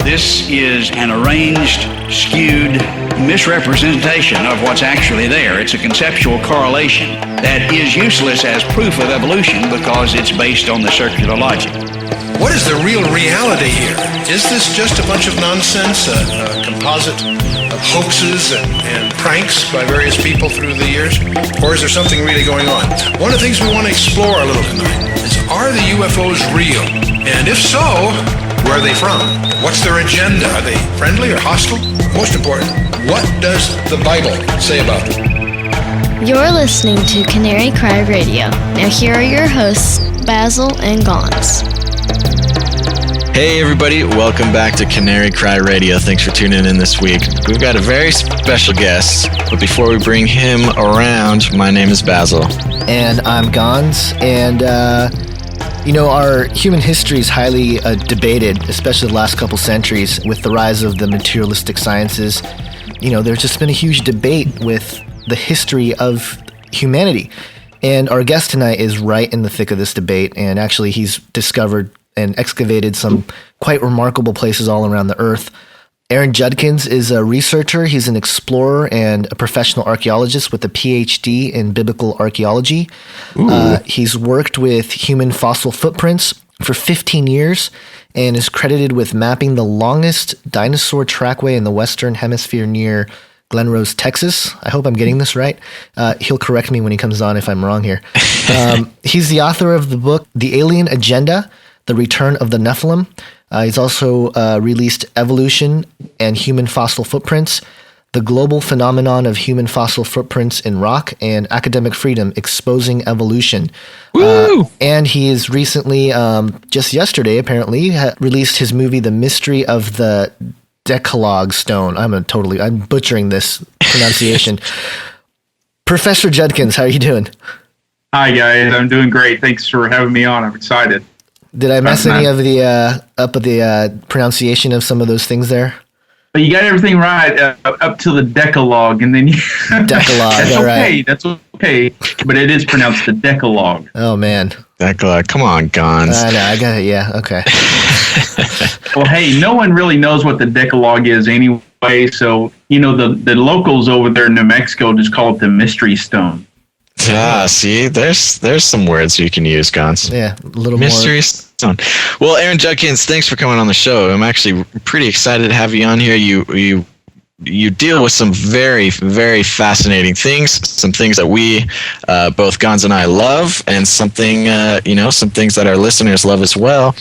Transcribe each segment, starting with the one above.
This is an arranged, skewed misrepresentation of what's actually there. It's a conceptual correlation that is useless as proof of evolution because it's based on the circular logic. What is the real reality here? Is this just a bunch of nonsense, a composite of hoaxes and pranks by various people through the years? Or is there something really going on? One of the things we want to explore a little tonight is, are the UFOs real? And if so, where are they from? What's their agenda? Are they friendly or hostile? Most important, what does the Bible say about them? You're listening to Canary Cry Radio. Now here are your hosts, Basil and Gonz. Hey everybody, welcome back to Canary Cry Radio. Thanks for tuning in this week. We've got a very special guest, but before we bring him around, my name is Basil. And I'm Gonz, and our human history is highly debated, especially the last couple centuries with the rise of the materialistic sciences. There's just been a huge debate with the history of humanity. And our guest tonight is right in the thick of this debate, and actually he's discovered and excavated some quite remarkable places all around the earth. Aaron Judkins is a researcher. He's an explorer and a professional archaeologist with a Ph.D. in Biblical Archaeology. He's worked with human fossil footprints for 15 years and is credited with mapping the longest dinosaur trackway in the Western Hemisphere near Glen Rose, Texas. I hope I'm getting this right. He'll correct me when he comes on if I'm wrong here. He's the author of the book, The Alien Agenda, The Return of the Nephilim. He's also released Evolution and Human Fossil Footprints, The Global Phenomenon of Human Fossil Footprints in Rock, and Academic Freedom, Exposing Evolution. And he is recently, just yesterday apparently, released his movie, The Mystery of the Decalogue Stone. I'm butchering this pronunciation. Professor Judkins, how are you doing? Hi guys, I'm doing great. Thanks for having me on. I'm excited. Did I mess any of the pronunciation of some of those things there? But you got everything right up to the Decalogue, and then Decalogue. That's all okay. Right. That's okay. But it is pronounced the Decalogue. Oh man, Decalogue. Come on, Gonz. I know. I got it. Yeah. Okay. Well, hey, no one really knows what the Decalogue is anyway. So the locals over there in New Mexico just call it the Mystery Stone. See, there's some words you can use, Gonz. Yeah, a little Mystery more. Stone. Well, Aaron Judkins, thanks for coming on the show. I'm actually pretty excited to have you on here. You deal with some very, very fascinating things, some things that we, both Gonz and I, love, and some things that our listeners love as well.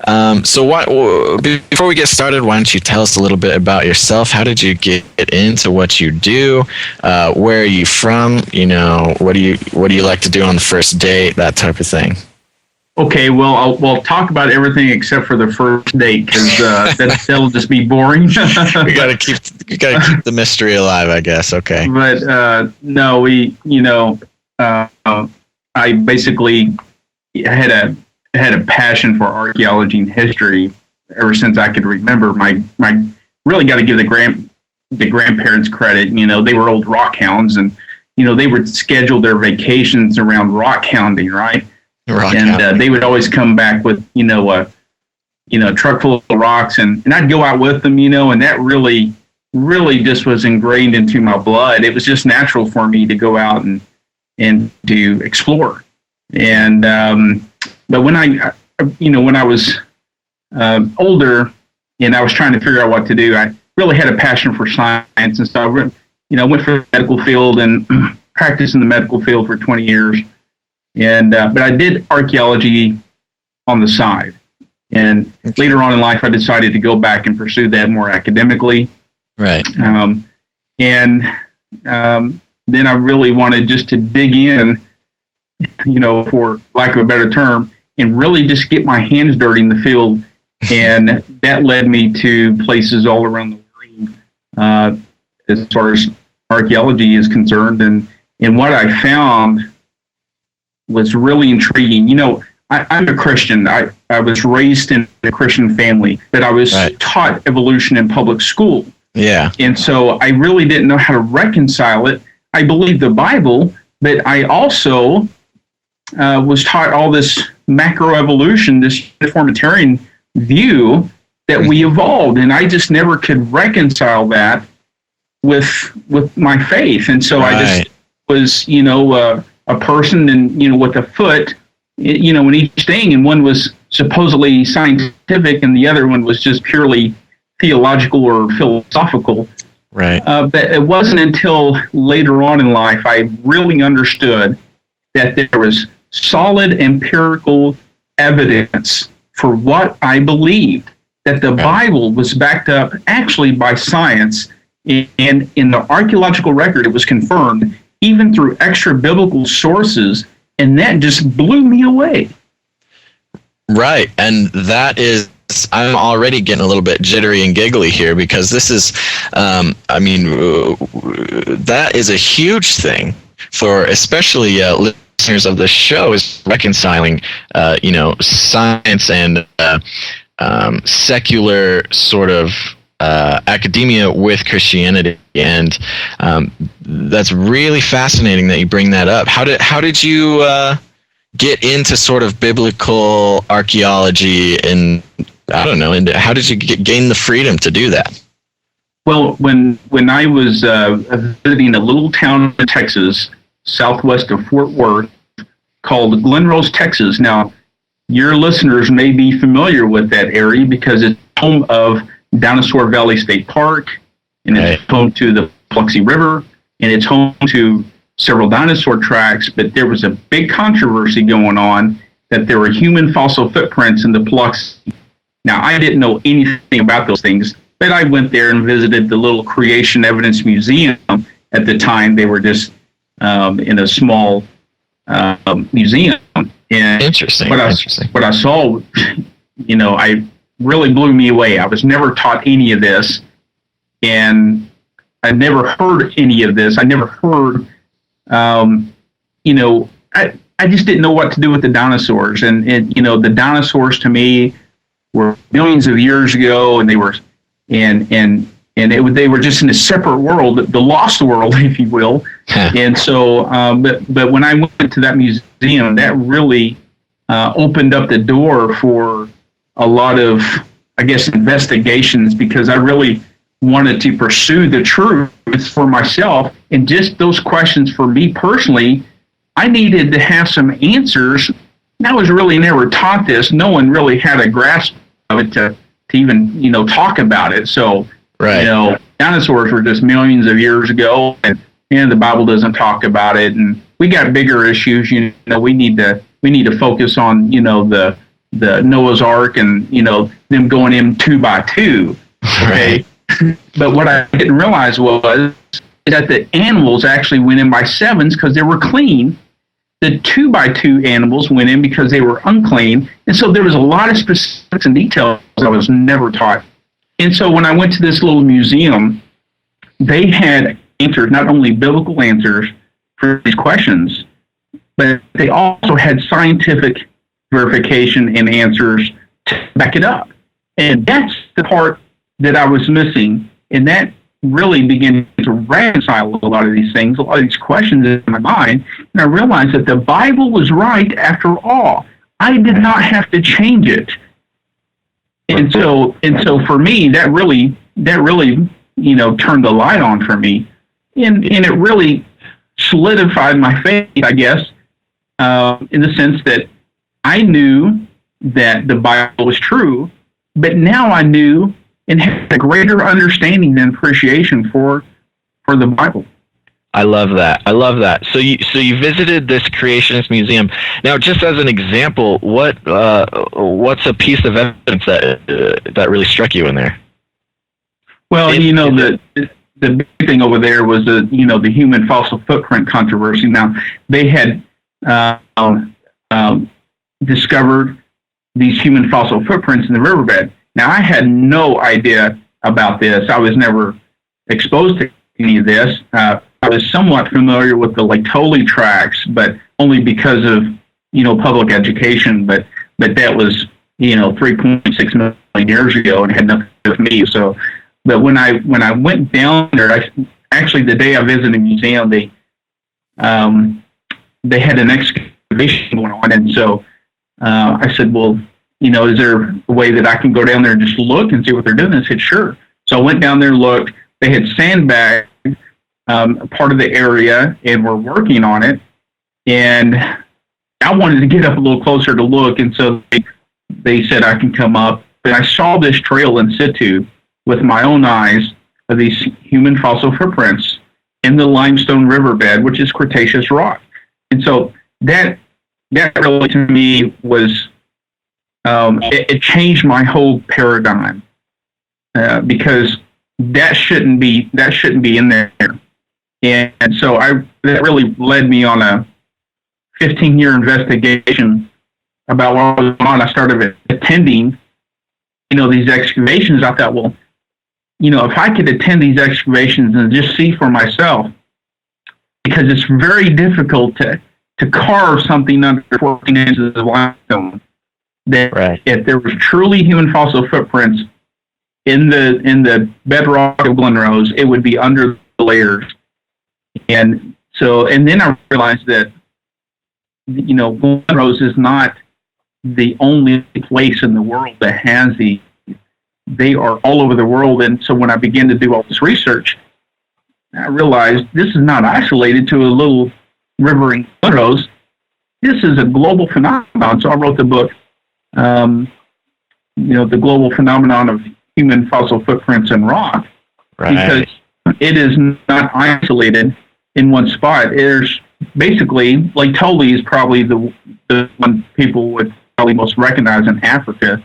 Before we get started, why don't you tell us a little bit about yourself? How did you get into what you do? Where are you from? What do you like to do on the first date? That type of thing. Okay, well, we'll talk about everything except for the first date because that'll just be boring. You gotta keep the mystery alive, I guess. Okay. But no, I basically had a passion for archaeology and history ever since I could remember. My really got to give the grandparents credit. They were old rock hounds, and they would schedule their vacations around rock hounding, right? They would always come back with, a truck full of rocks, and I'd go out with them, and that really, really just was ingrained into my blood. It was just natural for me to go out and to explore. And but when I was older and I was trying to figure out what to do, I really had a passion for science, and so I went for the medical field and practiced in the medical field for 20 years. And but I did archaeology on the side, and later on in life, I decided to go back and pursue that more academically. Right. Then I really wanted just to dig in, for lack of a better term, and really just get my hands dirty in the field, and that led me to places all around the world as far as archaeology is concerned, and what I found was really intriguing. I'm a Christian. I was raised in a Christian family, but I was taught evolution in public school. Yeah. And so I really didn't know how to reconcile it. I believed the Bible, but I also was taught all this macroevolution, this uniformitarian view that we evolved, and I just never could reconcile that with my faith. And so I just was, a person, and with a foot, in each thing, and one was supposedly scientific, and the other one was just purely theological or philosophical. Right. But it wasn't until later on in life I really understood that there was solid empirical evidence for what I believed, that the Bible was backed up actually by science, and in the archaeological record it was confirmed even through extra biblical sources, and that just blew me away. Right, and that is, I'm already getting a little bit jittery and giggly here, because this is, that is a huge thing for especially listeners of the show, is reconciling, science and secular sort of academia with Christianity, and that's really fascinating that you bring that up. How did you get into sort of biblical archaeology, and I don't know, and how did you gain the freedom to do that? Well, when I was visiting a little town in Texas, southwest of Fort Worth, called Glen Rose, Texas. Now, your listeners may be familiar with that area because it's home of Dinosaur Valley State Park, and it's home to the Biloxi River, and it's home to several dinosaur tracks. But there was a big controversy going on that there were human fossil footprints in the Biloxi. Now, I didn't know anything about those things, but I went there and visited the little Creation Evidence Museum. At the time, they were just in a small museum. And Interesting. What I saw, I really blew me away. I was never taught any of this, and I never heard any of this. I never heard, I just didn't know what to do with the dinosaurs. And the dinosaurs to me were millions of years ago, and they were, they were just in a separate world, the lost world, if you will. And so, but when I went to that museum, that really opened up the door for a lot of, I guess, investigations, because I really wanted to pursue the truth for myself. And just those questions for me personally, I needed to have some answers. And I was really never taught this. No one really had a grasp of it to even, talk about it. So, dinosaurs were just millions of years ago, and the Bible doesn't talk about it. And we got bigger issues. We need to focus on, the Noah's Ark and, them going in 2 by 2. Okay. But what I didn't realize was that the animals actually went in by 7s because they were clean. The 2 by 2 animals went in because they were unclean. And so there was a lot of specifics and details I was never taught. And so when I went to this little museum, they had answered, not only biblical answers for these questions, but they also had scientific verification and answers to back it up. And that's the part that I was missing. And that really began to reconcile a lot of these things, a lot of these questions in my mind. And I realized that the Bible was right after all. I did not have to change it. And so for me, that really, turned the light on for me. And it really solidified my faith, I guess, in the sense that I knew that the Bible was true, but now I knew and had a greater understanding and appreciation for the Bible. I love that. So you visited this Creationist Museum. Now, just as an example, what's a piece of evidence that really struck you in there? Well, the big thing over there was the human fossil footprint controversy. Now, they had discovered these human fossil footprints in the riverbed. Now, I had no idea about this. I was never exposed to any of this. I was somewhat familiar with the Tailless tracks, but only because of, public education. But that was, 3.6 million years ago, and had nothing to do with me. So, but when I went down there, actually the day I visited the museum, they had an excavation going on, and so I said, well, is there a way that I can go down there and just look and see what they're doing? I said, sure. So I went down there and looked. They had sandbagged part of the area and were working on it. And I wanted to get up a little closer to look. And so they said I can come up. And I saw this trail in situ with my own eyes of these human fossil footprints in the limestone riverbed, which is Cretaceous rock. And so that really to me was, it changed my whole paradigm, because that shouldn't be in there. And so that really led me on a 15-year investigation about what was going on. I started attending, these excavations. I thought, well, if I could attend these excavations and just see for myself, because it's very difficult to carve something under 14 inches of limestone. That if there was truly human fossil footprints in the bedrock of Glen Rose, it would be under the layers. And then I realized that, Glen Rose is not the only place in the world that has these. They are all over the world. And so when I began to do all this research, I realized this is not isolated to a little river in Glen Rose. This is a global phenomenon. So I wrote the book, the global phenomenon of human fossil footprints in rock, because it is not isolated in one spot. There's basically, like Tailless is probably the one people would probably most recognize in Africa,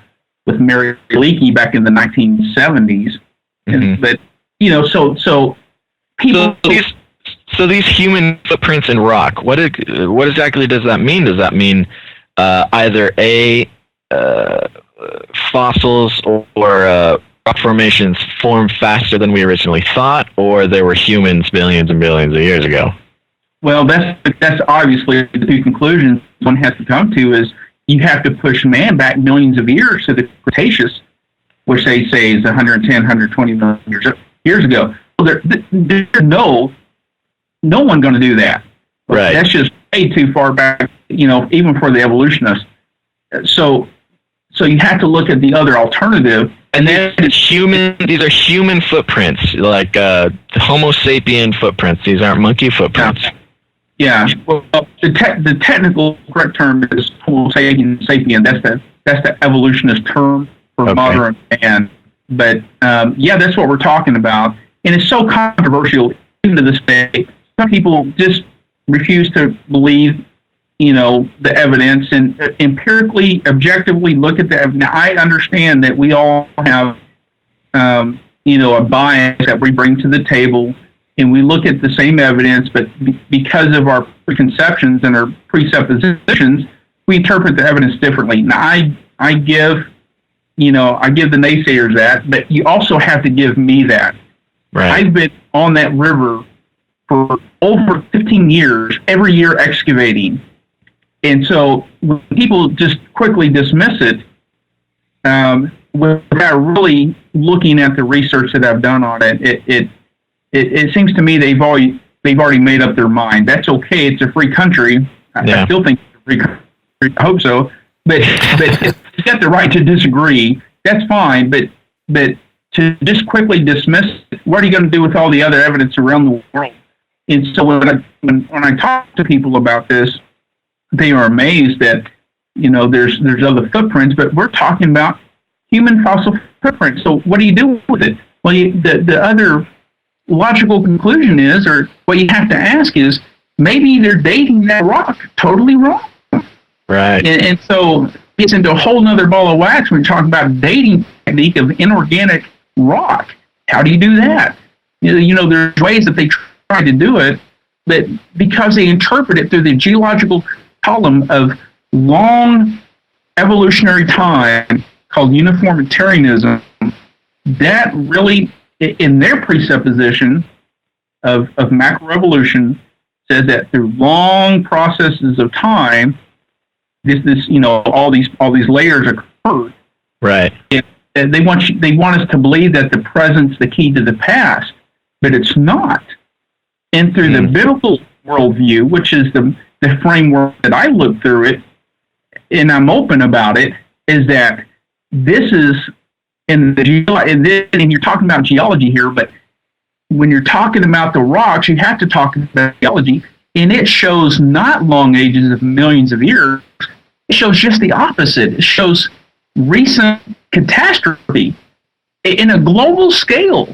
with Mary Leakey back in the 1970s. Mm-hmm. But so people. So these human footprints in rock, what exactly does that mean? Does that mean either fossils or rock formations formed faster than we originally thought, or there were humans billions and billions of years ago? Well, that's obviously the two conclusions one has to come to. Is you have to push man back millions of years to the Cretaceous, which they say is 110, 120 million years ago. Well, there's no one going to do that. Right. That's just way too far back, even for the evolutionists. So you have to look at the other alternative. And then these are human footprints, like Homo sapien footprints. These aren't monkey footprints. Yeah. Well, the technical correct term is Homo sapien. That's the evolutionist term for modern man. But that's what we're talking about. And it's so controversial even to this day. Some people just refuse to believe, the evidence and empirically, objectively look at the evidence. Now, I understand that we all have, a bias that we bring to the table, and we look at the same evidence, but because of our preconceptions and our presuppositions, we interpret the evidence differently. Now, I give the naysayers that, but you also have to give me that. Right. I've been on that river for over 15 years, every year excavating. And so when people just quickly dismiss it, without really looking at the research that I've done on it, it seems to me they've already made up their mind. That's okay. It's a free country. I still think it's a free country. I hope so. But it's got the right to disagree. That's fine. But to just quickly dismiss it, what are you going to do with all the other evidence around the world? And so when I talk to people about this, they are amazed that there's other footprints, but we're talking about human fossil footprints. So what do you do with it? Well, the other logical conclusion is, or what you have to ask is, maybe they're dating that rock totally wrong. Right. And so it's into a whole nother ball of wax when we talk about dating technique of inorganic rock. How do you do that? There's ways that they try to do it, but because they interpret it through the geological column of long evolutionary time called uniformitarianism, that really, in their presupposition of macroevolution, says that through long processes of time, all these layers occurred. Right. They want us to believe that the present's the key to the past, but it's not. And through the biblical worldview, which is the framework that I look through it, and I'm open about it, is that this is and you're talking about geology here, but when you're talking about the rocks, you have to talk about geology, and it shows not long ages of millions of years. It shows just the opposite. It shows recent catastrophe in a global scale.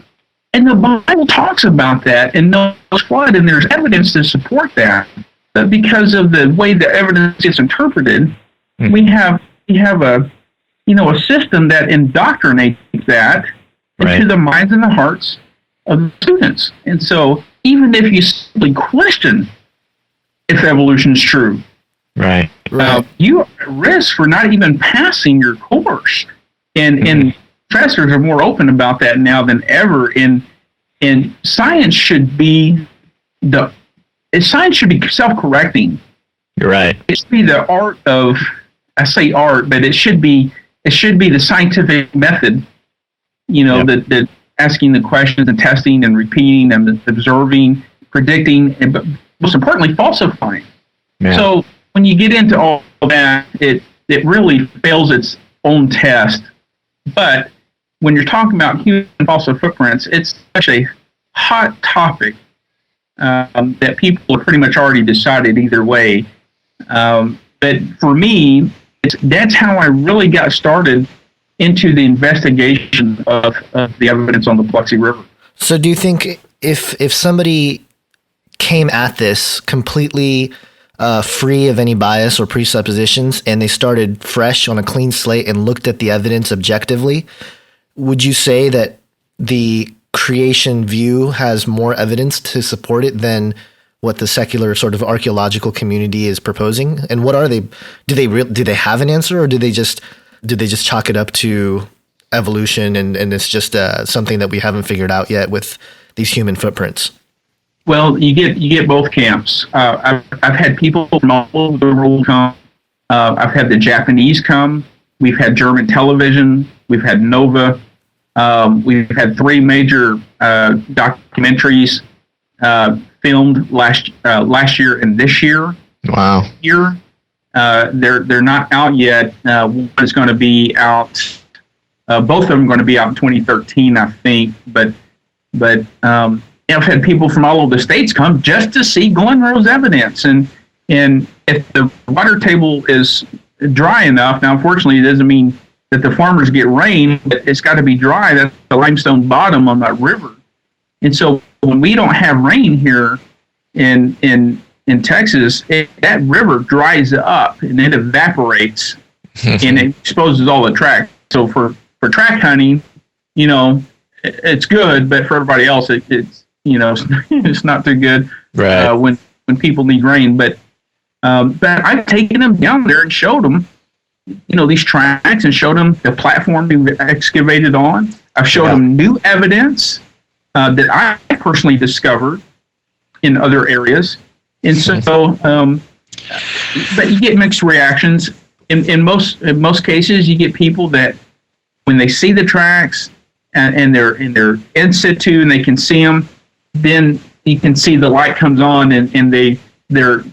And the Bible talks about that in Noah's flood, and there's evidence to support that. But because of the way the evidence gets interpreted, we have a system that indoctrinates that into the minds and the hearts of the students. And so even if you simply question if evolution is true, you are at risk for not even passing your course. And professors are more open about that now than ever. And science should be self-correcting. You're right. It should be the art of, I say art, but it should be the scientific method, that asking the questions and testing and repeating and observing, predicting, but most importantly, falsifying. Yeah. So when you get into all that, it really fails its own test. But when you're talking about human fossil footprints, it's such a hot topic that people have pretty much already decided either way. But for me, that's how I really got started into the investigation of the evidence on the Biloxi River. So do you think if somebody came at this completely free of any bias or presuppositions, and they started fresh on a clean slate and looked at the evidence objectively, would you say that the creation view has more evidence to support it than what the secular sort of archaeological community is proposing? And what are they? Do they have an answer, or do they just chalk it up to evolution and it's just something that we haven't figured out yet with these human footprints? Well, you get both camps. I've had people from all over the world come. I've had the Japanese come. We've had German television. We've had Nova. We've had 3 major documentaries filmed last year and this year. Wow. They're not out yet. One is going to be out. Both of them are going to be out in 2013, I think. But I've had people from all over the states come just to see Glen Rose evidence. And if the water table is dry enough, now unfortunately it doesn't mean that the farmers get rain, but it's got to be dry. That's the limestone bottom on that river. And so when we don't have rain here in Texas, that river dries up and it evaporates and it exposes all the track. So for track hunting, it's good, but for everybody else, it's it's not too good when people need rain. But I've taken them down there and showed them, these tracks, and showed them the platform we excavated on. I've showed them new evidence that I personally discovered in other areas. And so, but you get mixed reactions. In most cases, you get people that when they see the tracks and they're in situ and they can see them, then you can see the light comes on and they're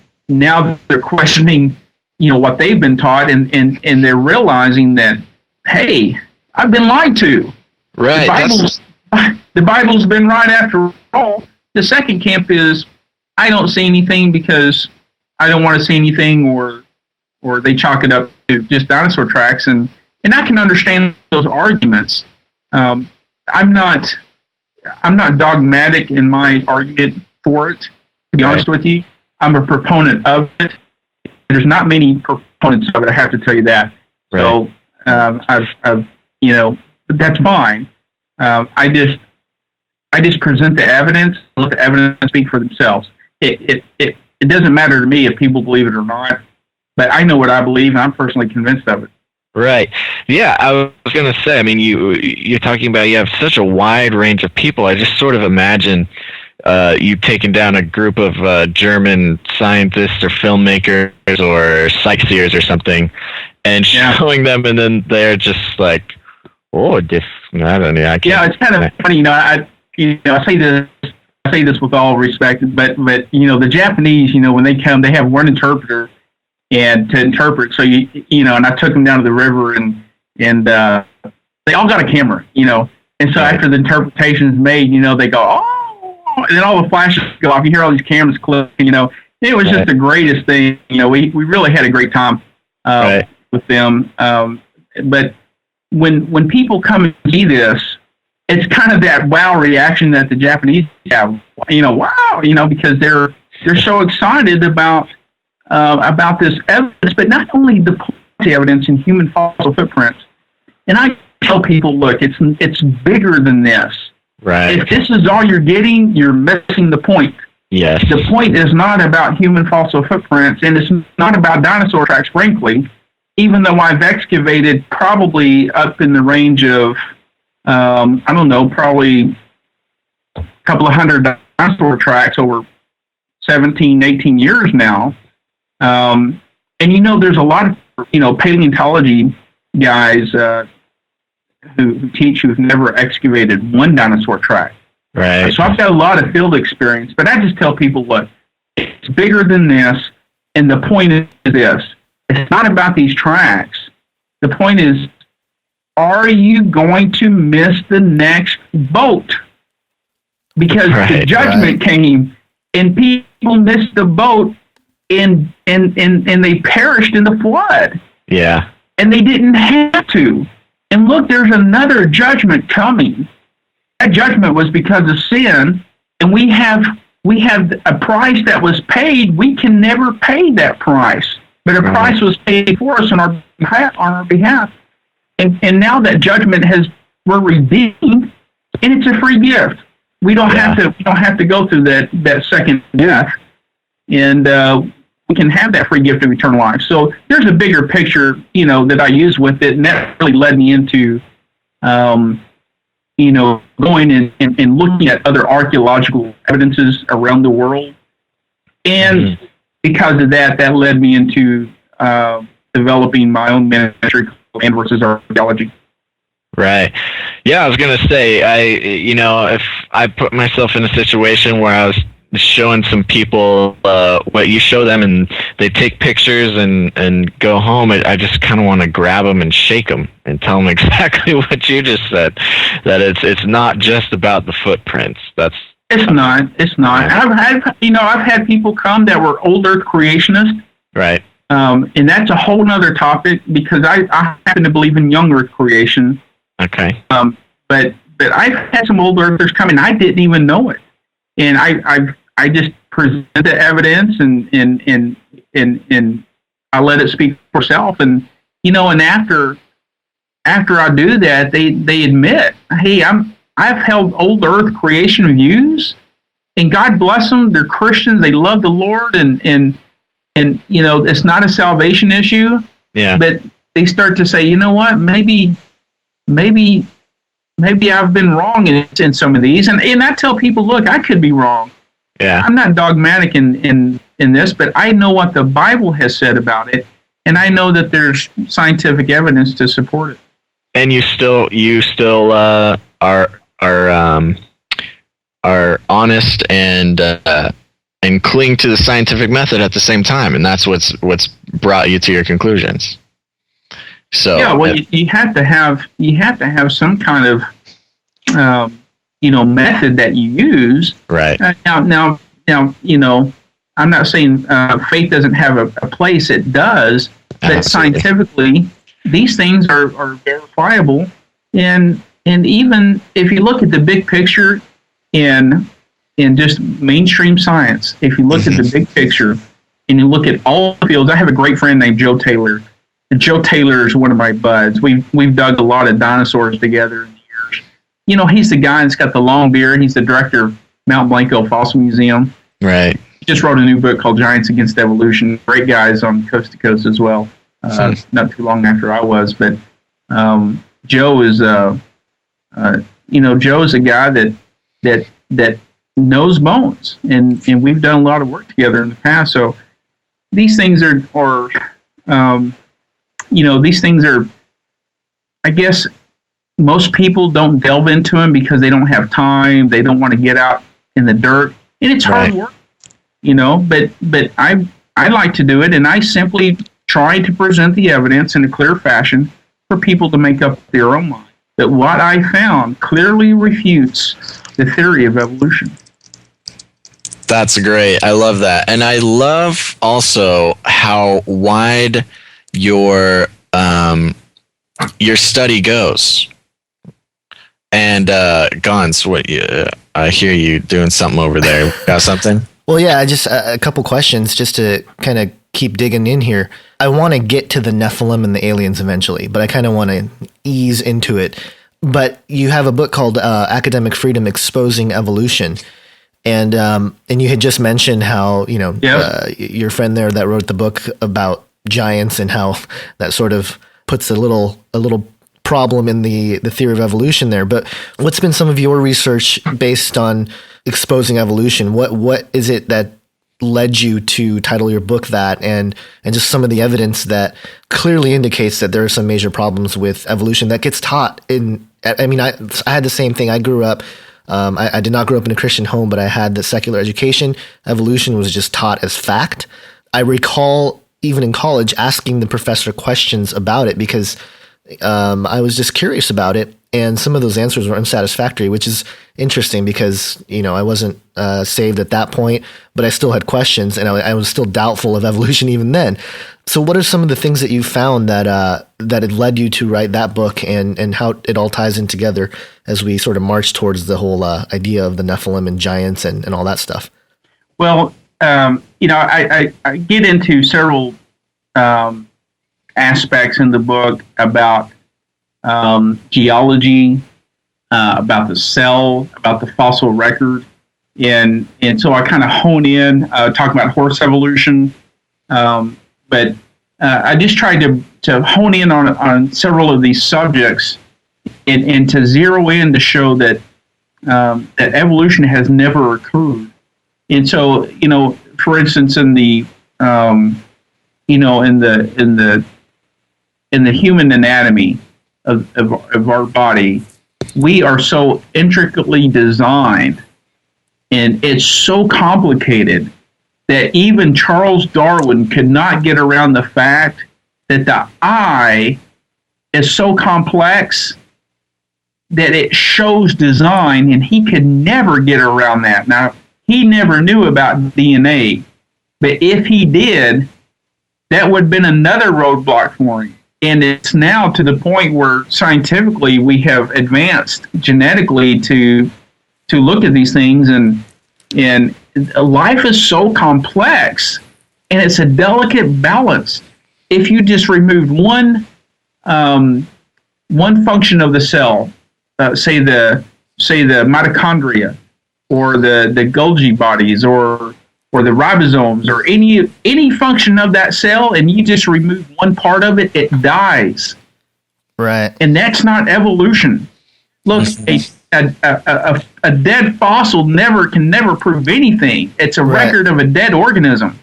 questioning, what they've been taught, and they're realizing that, hey, I've been lied to. Right. The Bible's been right after all. The second camp is, I don't see anything because I don't want to see anything, or they chalk it up to just dinosaur tracks, and I can understand those arguments. I'm not dogmatic in my argument for it, to be honest with you. I'm a proponent of it. There's not many proponents of it, I have to tell you that. Right. So I've that's fine. I just present the evidence, let the evidence speak for themselves. It doesn't matter to me if people believe it or not, but I know what I believe, and I'm personally convinced of it. Right. Yeah, I was going to say, you're talking about you have such a wide range of people. I just sort of imagine you've taken down a group of German scientists or filmmakers or sightseers or something and showing them, and then they're just like, oh, I don't know. It's kind of funny. I say this with all respect, but the Japanese, when they come, they have one interpreter, and to interpret. So and I took them down to the river, and they all got a camera, And so after the interpretation is made, they go, oh, and then all the flashes go off. You hear all these cameras click, It was just the greatest thing. We really had a great time with them. But when people come and see this, it's kind of that wow reaction that the Japanese have. Wow, because they're so excited about this evidence, but not only the evidence in human fossil footprints. And I tell people, look, it's bigger than this. Right. If this is all you're getting, you're missing the point. Yes. The point is not about human fossil footprints, and it's not about dinosaur tracks, frankly, even though I've excavated probably up in the range of, probably a couple of hundred dinosaur tracks over 17, 18 years now. And there's a lot of, paleontology guys who teach who've never excavated one dinosaur track. Right. So I've got a lot of field experience, but I just tell people, look, it's bigger than this, and the point is this. It's not about these tracks. The point is, are you going to miss the next boat? Because the judgment came, and people missed the boat, and they perished in the flood. Yeah. And they didn't have to. And look, there's another judgment coming. That judgment was because of sin, and we have a price that was paid. We can never pay that price, but a price was paid for us on our behalf. And now that judgment we're redeemed, and it's a free gift. We don't have to go through that second death, and we can have that free gift of eternal life. So there's a bigger picture, that I use with it, and that really led me into, going and looking at other archaeological evidences around the world. And because of that led me into developing my own ministry called Land versus Archaeology. Right. Yeah, I was going to say, if I put myself in a situation where I was showing some people what you show them and they take pictures and go home, I just kind of want to grab them and shake them and tell them exactly what you just said, that it's not just about the footprints. It's not. I've had people come that were old Earth creationists. Right. And that's a whole nother topic, because I happen to believe in young Earth creation. Okay. But I've had some old Earthers come and I didn't even know it. And I just present the evidence and I let it speak for itself. And and after I do that, they admit, hey, I've held old Earth creation views, and God bless them. They're Christians. They love the Lord, and it's not a salvation issue. Yeah. But they start to say, you know what, maybe I've been wrong in some of these, and I tell people, look, I could be wrong. Yeah. I'm not dogmatic in this, but I know what the Bible has said about it, and I know that there's scientific evidence to support it. And you still are honest and cling to the scientific method at the same time, and that's what's brought you to your conclusions. So yeah, well, you have to have some kind of method that you use. Right. Now, I'm not saying faith doesn't have a place. It does, but Absolutely. Scientifically, these things are verifiable. And even if you look at the big picture in just mainstream science, if you look at the big picture and you look at all the fields, I have a great friend named Joe Taylor. And Joe Taylor is one of my buds. We've dug a lot of dinosaurs together in the years. He's the guy that's got the long beard. He's the director of Mount Blanco Fossil Museum. Right. He just wrote a new book called Giants Against Evolution. Great guys on Coast to Coast as well. Not too long after I was, but Joe is Joe's a guy that knows bones, and we've done a lot of work together in the past. So these things are I guess most people don't delve into them because they don't have time. They don't want to get out in the dirt, and it's hard work, But I like to do it, and I simply try to present the evidence in a clear fashion for people to make up their own mind. That what I found clearly refutes the theory of evolution. That's great. I love that. And I love also how wide your study goes. And Gonz, I hear you doing something over there. Got something? Well, yeah, just a couple questions just to kind of keep digging in here. I want to get to the Nephilim and the aliens eventually, but I kind of want to ease into it. But you have a book called Academic Freedom: Exposing Evolution. And you had just mentioned how, your friend there that wrote the book about giants and how that sort of puts a little problem in the theory of evolution there. But what's been some of your research based on exposing evolution? What is it that led you to title your book that, and just some of the evidence that clearly indicates that there are some major problems with evolution that gets taught in, I mean, I had the same thing. I grew up, I did not grow up in a Christian home, but I had the secular education. Evolution was just taught as fact. I recall even in college asking the professor questions about it because I was just curious about it, and some of those answers were unsatisfactory, which is interesting because, I wasn't saved at that point, but I still had questions, and I was still doubtful of evolution even then. So what are some of the things that you found that had led you to write that book, and how it all ties in together as we sort of march towards the whole idea of the Nephilim and giants and all that stuff? Well, I get into several aspects in the book about geology, about the cell, about the fossil record, and so I kind of hone in, talk about horse evolution, but I just tried to hone in on several of these subjects and to zero in to show that that evolution has never occurred. And so, for instance, in the in the human anatomy of our body, we are so intricately designed, and it's so complicated that even Charles Darwin could not get around the fact that the eye is so complex that it shows design, and he could never get around that. Now, he never knew about DNA, but if he did, that would have been another roadblock for him. And it's now to the point where scientifically we have advanced genetically to look at these things, and life is so complex, and it's a delicate balance. If you just removed one function of the cell, say the mitochondria, or the Golgi bodies, or the ribosomes, or any function of that cell, and you just remove one part of it, it dies. Right. And that's not evolution. Look, a dead fossil can never prove anything. It's a record of a dead organism.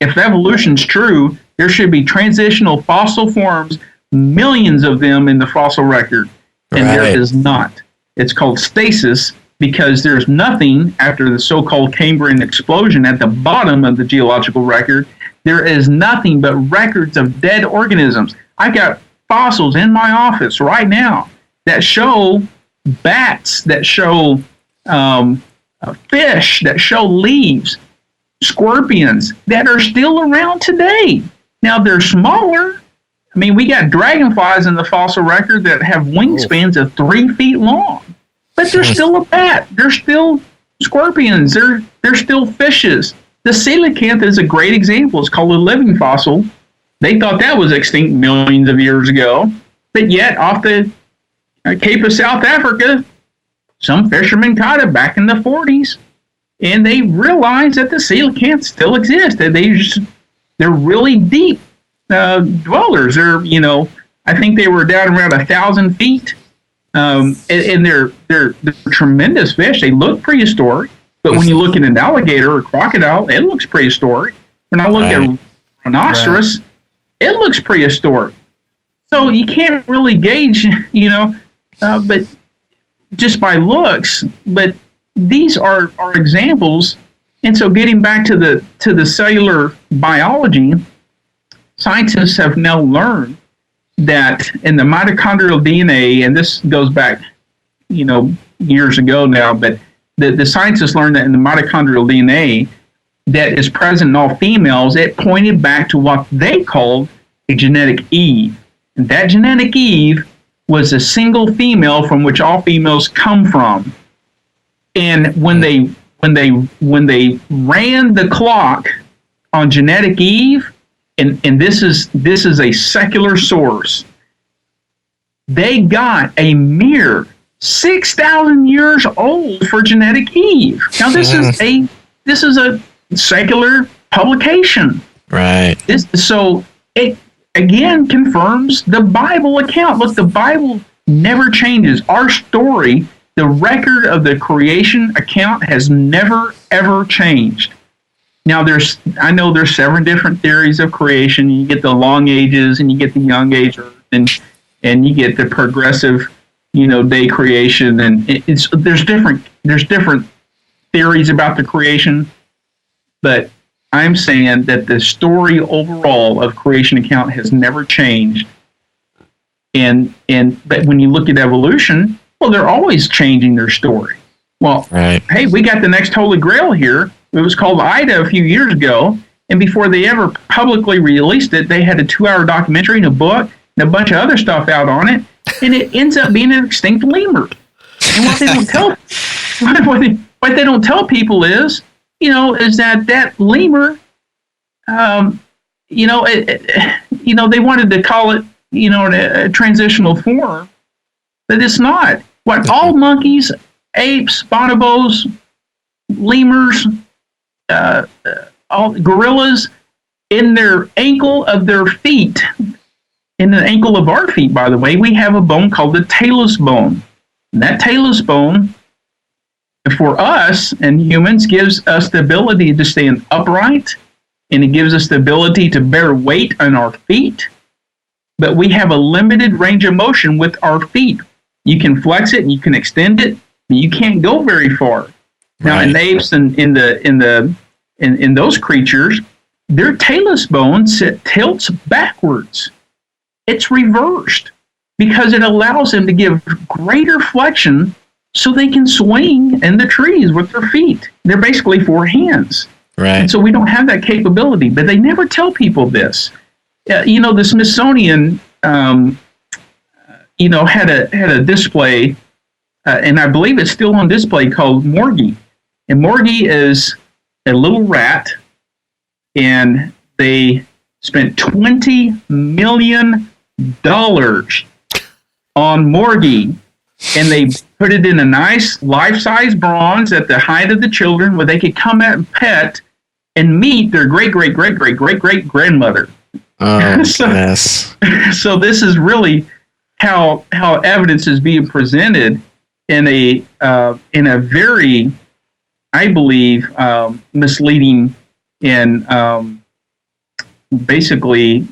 If evolution's true, there should be transitional fossil forms, millions of them in the fossil record, and there is not. It's called stasis, because there's nothing after the so-called Cambrian explosion at the bottom of the geological record. There is nothing but records of dead organisms. I've got fossils in my office right now that show bats, that show fish, that show leaves, scorpions that are still around today. Now, they're smaller. I mean, we got dragonflies in the fossil record that have wingspans of 3 feet long. But they're still a bat. They're still scorpions. They're still fishes. The coelacanth is a great example. It's called a living fossil. They thought that was extinct millions of years ago. But yet, off the Cape of South Africa, some fishermen caught it back in the 40s. And they realized that the coelacanth still exists. They're really deep dwellers. I think they were down around 1,000 feet. And they're tremendous fish. They look prehistoric, but when you look at an alligator or crocodile, it looks prehistoric. When I look at a rhinoceros, it looks prehistoric. So you can't really gauge, but just by looks. But these are examples And so getting back to the cellular biology, scientists have now learned that in the mitochondrial DNA, and this goes back, years ago now, but the scientists learned that in the mitochondrial DNA that is present in all females, it pointed back to what they called a genetic Eve. And that genetic Eve was a single female from which all females come from. And when they ran the clock on genetic Eve, and this is a secular source, they got a mere 6,000 years old for genetic Eve. Now this is a secular publication. Right. So it again confirms the Bible account. Look, the Bible never changes. Our story, the record of the creation account, has never ever changed. Now I know there's several different theories of creation. You get the long ages, and you get the young age, and you get the progressive, day creation, and there's different theories about the creation. But I'm saying that the story overall of creation account has never changed. But when you look at evolution, well, they're always changing their story. Well, right. Hey, we got the next Holy Grail here. It was called Ida a few years ago, and before they ever publicly released it, they had a 2-hour documentary and a book and a bunch of other stuff out on it, and it ends up being an extinct lemur. And what they don't tell people is that lemur, they wanted to call it, a transitional form, but it's not. What all monkeys, apes, bonobos, lemurs, all gorillas, in their ankle of their feet, in the ankle of our feet, by the way, we have a bone called the Tailless Bone. And that Tailless Bone, for us and humans, gives us the ability to stand upright, and it gives us the ability to bear weight on our feet. But we have a limited range of motion with our feet. You can flex it and you can extend it, but you can't go very far. Now, in apes and in those creatures, their Tailless bone tilts backwards. It's reversed because it allows them to give greater flexion so they can swing in the trees with their feet. They're basically 4 hands. Right. And so we don't have that capability, but they never tell people this. The Smithsonian, had a display, and I believe it's still on display, called Morgie. And Morgie is a little rat, and they spent $20 million on Morgie, and they put it in a nice life-size bronze at the height of the children, where they could come out and pet and meet their great-great-great-great-great-grandmother. Oh, yes. So this is really how evidence is being presented in a very, I believe, misleading and basically,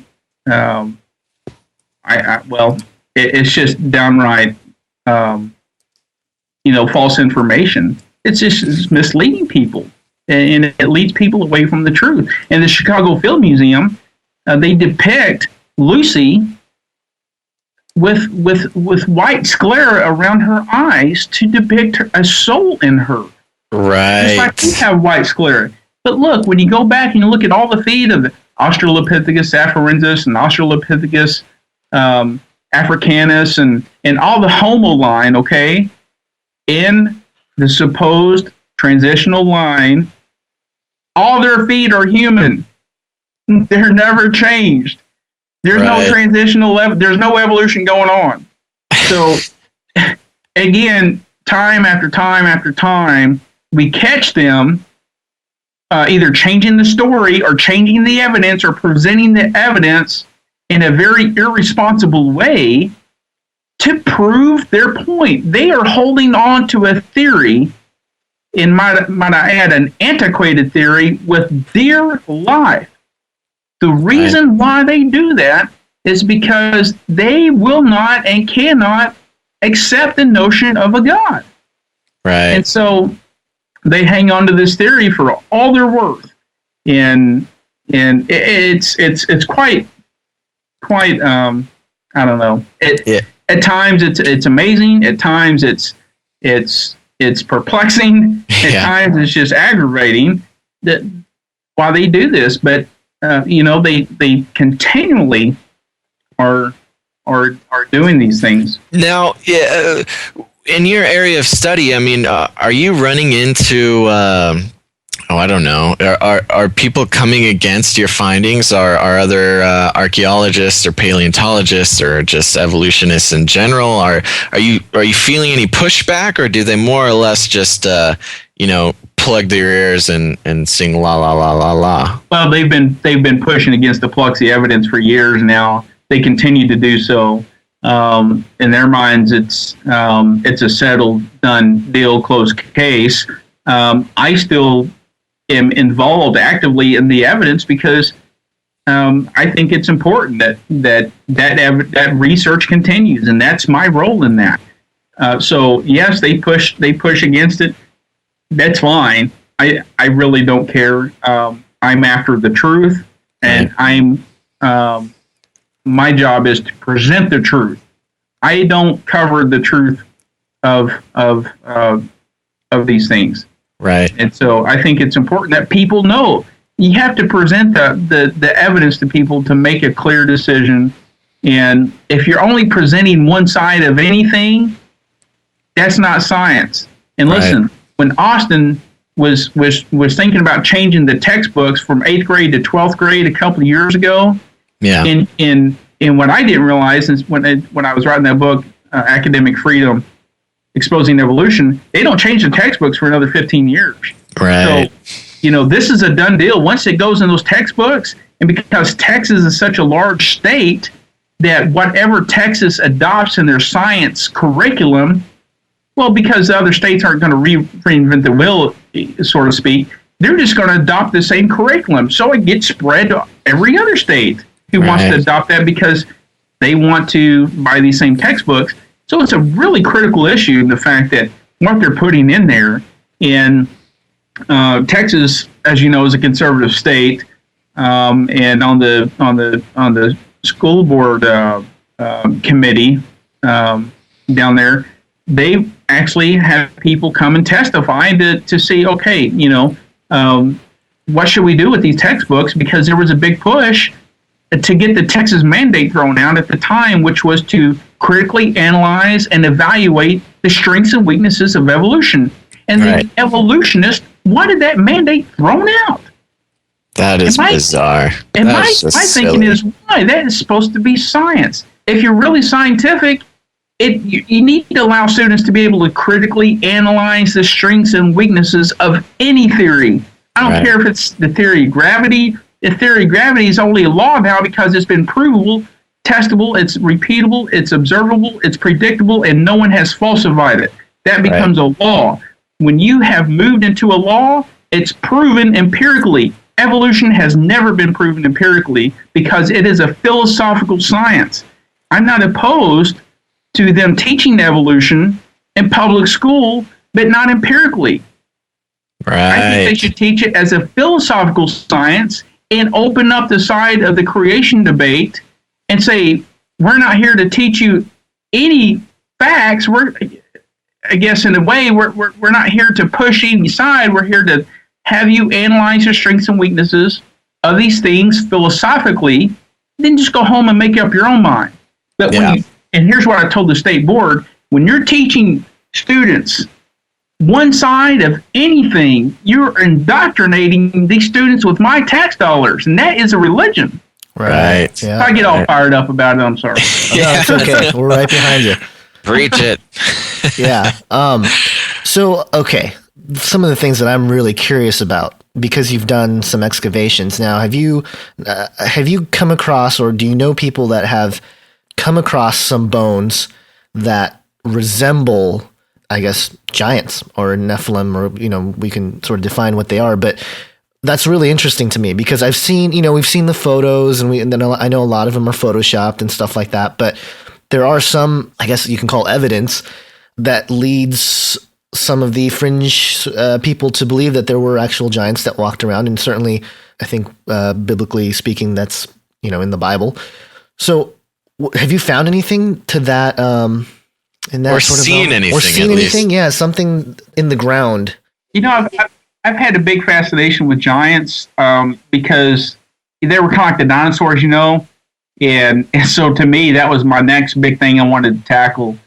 it's just downright, false information. It's misleading people, and it leads people away from the truth. In the Chicago Field Museum, they depict Lucy with white sclera around her eyes to depict a soul in her. Right. Just like we have white sclera. But look, when you go back and you look at all the feet of the Australopithecus afarensis and Australopithecus africanus and all the Homo line, okay, in the supposed transitional line, all their feet are human. They're never changed. There's no transitional there's no evolution going on. So again, time after time after time, we catch them either changing the story or changing the evidence or presenting the evidence in a very irresponsible way to prove their point. They are holding on to a theory, and might I add, an antiquated theory with dear life. The reason why they do that is because they will not and cannot accept the notion of a God. Right. And so they hang on to this theory for all they're worth, and it's quite I don't know. At times it's amazing. At times it's perplexing. At times it's just aggravating that why they do this. But they continually are doing these things. Now, in your area of study, I mean, are you running into? I don't know. Are people coming against your findings? Are other archaeologists or paleontologists or just evolutionists in general? Are you feeling any pushback, or do they more or less just plug their ears and sing la la la la la? Well, they've been pushing against the Pluxy evidence for years now. They continue to do so. In their minds, it's a settled, done deal, closed case. I still am involved actively in the evidence because I think it's important that research continues, and that's my role in that. So yes, they push against it. That's fine. I really don't care. I'm after the truth, and my job is to present the truth. I don't cover the truth of these things. Right. And so I think it's important that people know. You have to present the evidence to people to make a clear decision. And if you're only presenting one side of anything, that's not science. And listen, when Austin was thinking about changing the textbooks from 8th grade to 12th grade a couple of years ago, in what I didn't realize is when I was writing that book, Academic Freedom, Exposing Evolution, they don't change the textbooks for another 15 years. Right. So, this is a done deal. Once it goes in those textbooks, and because Texas is such a large state that whatever Texas adopts in their science curriculum, well, because the other states aren't going to reinvent the wheel, so to speak, they're just going to adopt the same curriculum. So it gets spread to every other state who wants to adopt that because they want to buy these same textbooks. So it's a really critical issue, the fact that what they're putting in there. In Texas, as you know, is a conservative state, and on the school board committee down there, they actually have people come and testify to see, okay, what should we do with these textbooks? Because there was a big push to get the Texas mandate thrown out at the time, which was to critically analyze and evaluate the strengths and weaknesses of evolution. And the evolutionists wanted that mandate thrown out. That is bizarre. And my thinking is, why? That is supposed to be science. If you're really scientific, you need to allow students to be able to critically analyze the strengths and weaknesses of any theory. I don't care if it's the theory of gravity. The theory of gravity is only a law now because it's been provable, testable, it's repeatable, it's observable, it's predictable, and no one has falsified it. That becomes a law. When you have moved into a law, it's proven empirically. Evolution has never been proven empirically because it is a philosophical science. I'm not opposed to them teaching evolution in public school, but not empirically. I think they should teach it as a philosophical science and open up the side of the creation debate and say, we're not here to teach you any facts. I guess in a way, we're not here to push any side. We're here to have you analyze your strengths and weaknesses of these things philosophically, then just go home and make up your own mind. But and here's what I told the state board, when you're teaching students one side of anything, you're indoctrinating these students with my tax dollars, and that is a religion. Right. Yeah. If I get all fired up about it, I'm sorry. No, it's okay. We're right behind you. Preach it. Yeah. So, okay. Some of the things that I'm really curious about, because you've done some excavations now, have you come across, or do you know people that have come across some bones that resemble, I guess, giants or Nephilim, or, we can sort of define what they are, but that's really interesting to me because I've seen, we've seen the photos and then I know a lot of them are photoshopped and stuff like that, but there are some, I guess you can call evidence that leads some of the fringe people to believe that there were actual giants that walked around, and certainly, I think, biblically speaking, that's in the Bible. So, have you found anything to that? In that or sort seen of, anything? Or seen anything? Yeah, something in the ground. I've had a big fascination with giants because they were kind of like the dinosaurs, and so to me that was my next big thing I wanted to tackle.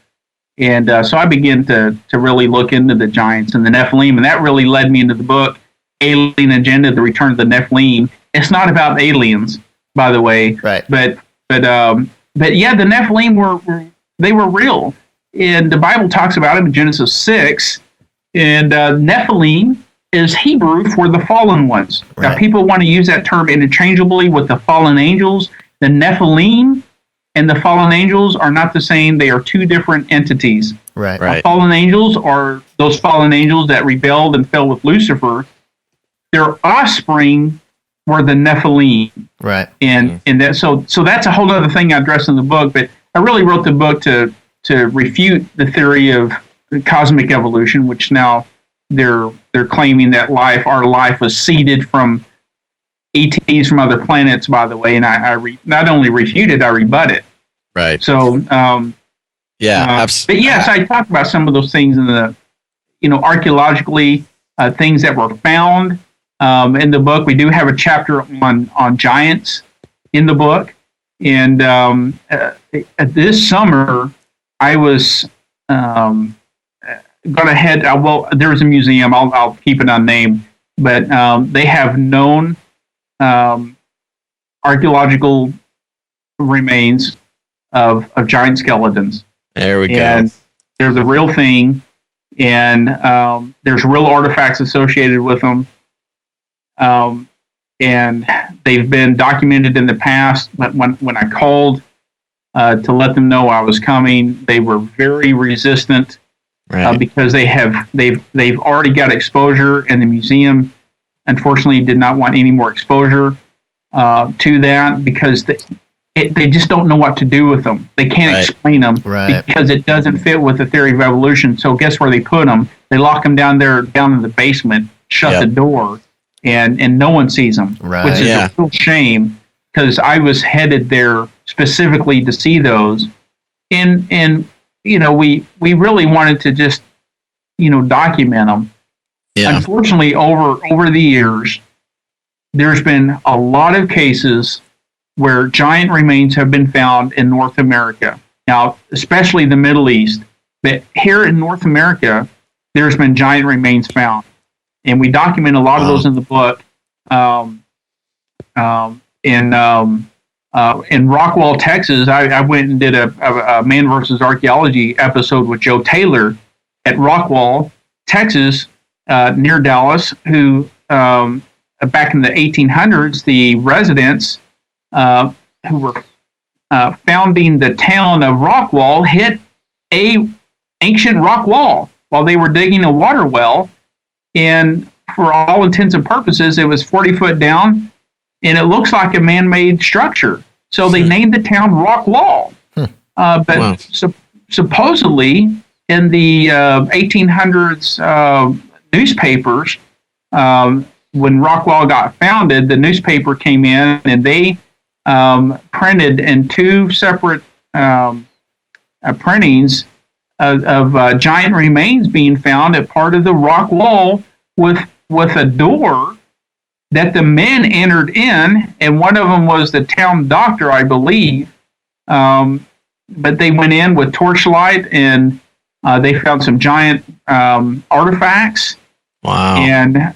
And so I began to really look into the giants and the Nephilim, and that really led me into the book, Alien Agenda, The Return of the Nephilim. It's not about aliens, by the way. Right. But yeah, the Nephilim were real. And the Bible talks about them in Genesis 6. And Nephilim is Hebrew for the fallen ones. Right. Now, people want to use that term interchangeably with the fallen angels. The Nephilim and the fallen angels are not the same. They are two different entities. Right. The fallen angels are those fallen angels that rebelled and fell with Lucifer. Their offspring were the Nephilim. Right. And that so that's a whole other thing I address in the book. But I really wrote the book to refute the theory of cosmic evolution, which now they're claiming that our life was seeded from ETs from other planets, by the way, and I not only refute it, I rebut it. Right. So, absolutely. But yes, I talk about some of those things in the, archaeologically, things that were found in the book. We do have a chapter on giants in the book, and this summer I was going to head. There's a museum. I'll keep it unnamed, but they have known archaeological remains of giant skeletons. There we and go. They're the real thing, and there's real artifacts associated with them. And they've been documented in the past. But when I called to let them know I was coming, they were very resistant. Right. Because they've already got exposure, and the museum unfortunately did not want any more exposure to that because they just don't know what to do with them. They can't explain them because it doesn't fit with the theory of evolution. So guess where they put them? They lock them down in the basement, shut the door, and no one sees them, which is a real shame because I was headed there specifically to see those. And we really wanted to just, document them. Yeah. Unfortunately, over the years, there's been a lot of cases where giant remains have been found in North America. Now, especially the Middle East. But here in North America, there's been giant remains found. And we document a lot of those in the book. In Rockwall, Texas, I went and did a Man versus Archaeology episode with Joe Taylor at Rockwall, Texas, near Dallas, who back in the 1800s, the residents who were founding the town of Rockwall hit a ancient rock wall while they were digging a water well, and for all intents and purposes, it was 40 foot down, and it looks like a man-made structure. So they named the town Rockwall. Supposedly, in the 1800s newspapers, when Rockwall got founded, the newspaper came in and they printed in two separate printings of giant remains being found at part of the rock wall with a door that the men entered in, and one of them was the town doctor, I believe. But they went in with torchlight, and they found some giant artifacts. Wow! And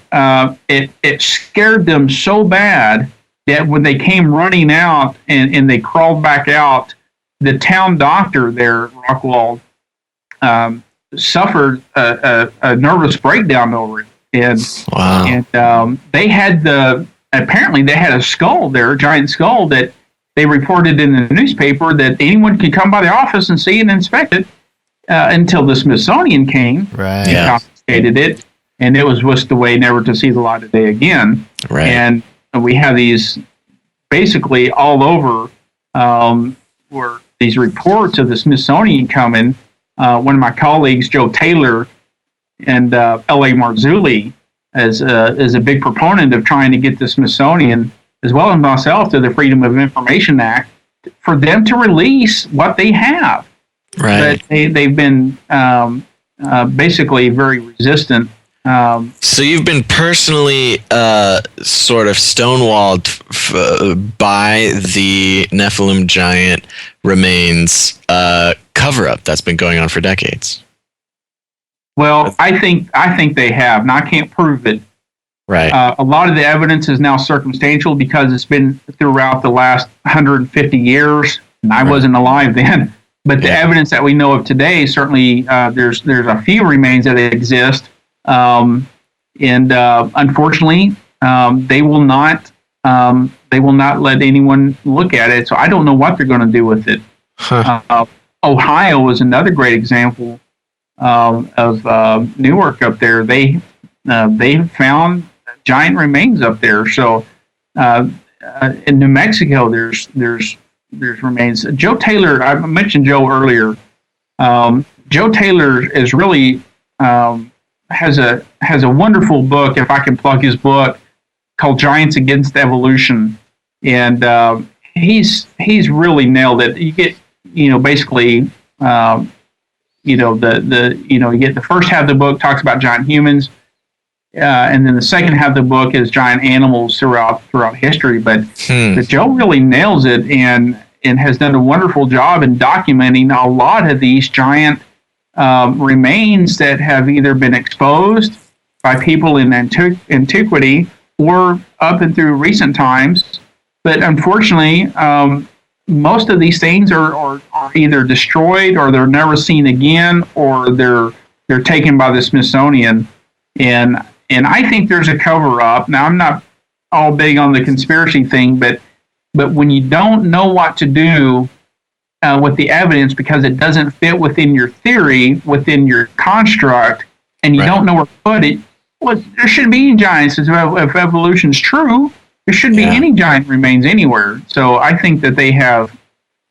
it scared them so bad that when they came running out and they crawled back out, the town doctor there at Rockwall suffered a nervous breakdown over it. And they had apparently they had a skull there, a giant skull that they reported in the newspaper that anyone could come by the office and see and inspect it until the Smithsonian came and confiscated it, and it was whisked away, never to see the light of day again. Right. And we have these basically all over where these reports of the Smithsonian coming. One of my colleagues, Joe Taylor, L.A. Marzulli is a big proponent of trying to get the Smithsonian, as well as myself, to the Freedom of Information Act, for them to release what they have. Right. But they've been basically very resistant. So you've been personally sort of stonewalled by the Nephilim giant remains cover-up that's been going on for decades. Well, I think they have. Now, I can't prove it. Right. A lot of the evidence is now circumstantial because it's been throughout the last 150 years, and I wasn't alive then. But the evidence that we know of today, certainly there's a few remains that exist, and unfortunately, they will not let anyone look at it. So I don't know what they're going to do with it. Huh. Ohio is another great example of Newark up there. They found giant remains up there. So in New Mexico, there's remains. Joe Taylor, I mentioned Joe earlier. Joe Taylor is really has a wonderful book, if I can plug his book, called Giants Against Evolution, and he's really nailed it. You get basically you get the first half of the book talks about giant humans, and then the second half of the book is giant animals throughout history. But Joe really nails it and has done a wonderful job in documenting a lot of these giant remains that have either been exposed by people in antiquity or up and through recent times. But unfortunately, most of these things are either destroyed or they're never seen again, or they're taken by the Smithsonian. And I think there's a cover up. Now, I'm not all big on the conspiracy thing, but when you don't know what to do with the evidence because it doesn't fit within your theory, within your construct, and you don't know where to put it, well, there shouldn't be any giants. If evolution's true, there shouldn't be any giant remains anywhere. So I think that they have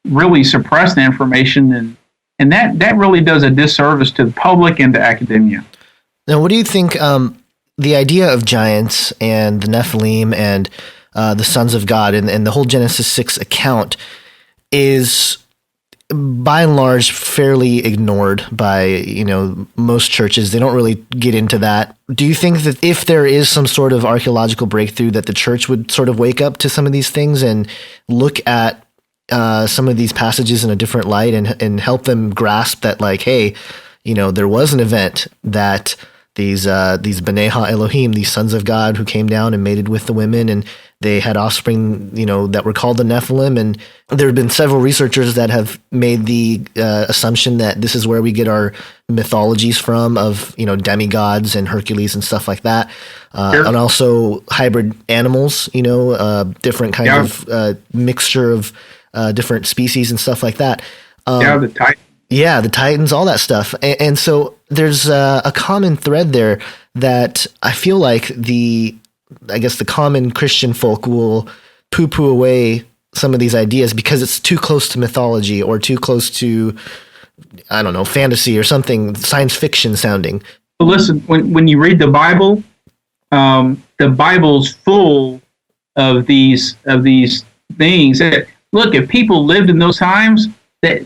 really suppressed the information, and that really does a disservice to the public and to academia. Now, what do you think the idea of giants and the Nephilim and the sons of God and the whole Genesis 6 account is by and large fairly ignored by most churches? They don't really get into that. Do you think that if there is some sort of archaeological breakthrough, that the church would sort of wake up to some of these things and look at some of these passages in a different light and help them grasp that, like, hey, there was an event that these B'nai Ha-Elohim, these sons of God who came down and mated with the women, and they had offspring, that were called the Nephilim. And there have been several researchers that have made the assumption that this is where we get our mythologies from of, demigods and Hercules and stuff like that. And also hybrid animals, different kind of mixture of different species and stuff like that. The Titans. Yeah, the Titans, all that stuff. And so there's a common thread there that I feel like the common Christian folk will poo-poo away some of these ideas because it's too close to mythology or too close to, I don't know, fantasy or something, science fiction sounding. Well, listen, when you read the Bible, the Bible's full of these things. Look, if people lived in those times, that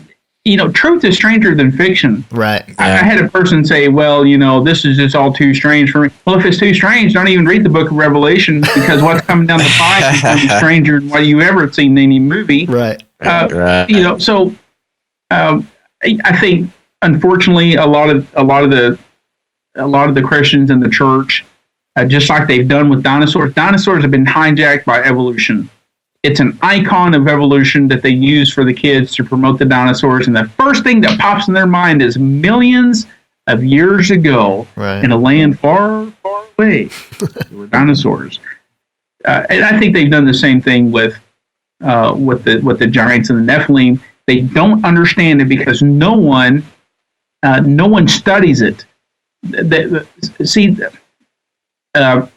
truth is stranger than fiction. Right. I had a person say, well, this is just all too strange for me. Well, if it's too strange, don't even read the book of Revelation, because what's coming down the pipe is going to be stranger than what you ever have seen in any movie. Right. So I think, unfortunately, a lot of the Christians in the church, just like they've done with dinosaurs have been hijacked by evolution. It's an icon of evolution that they use for the kids to promote the dinosaurs. And the first thing that pops in their mind is millions of years ago, in a land far, far away, there were dinosaurs. And I think they've done the same thing with the giants and the Nephilim. They don't understand it because no one studies it. I've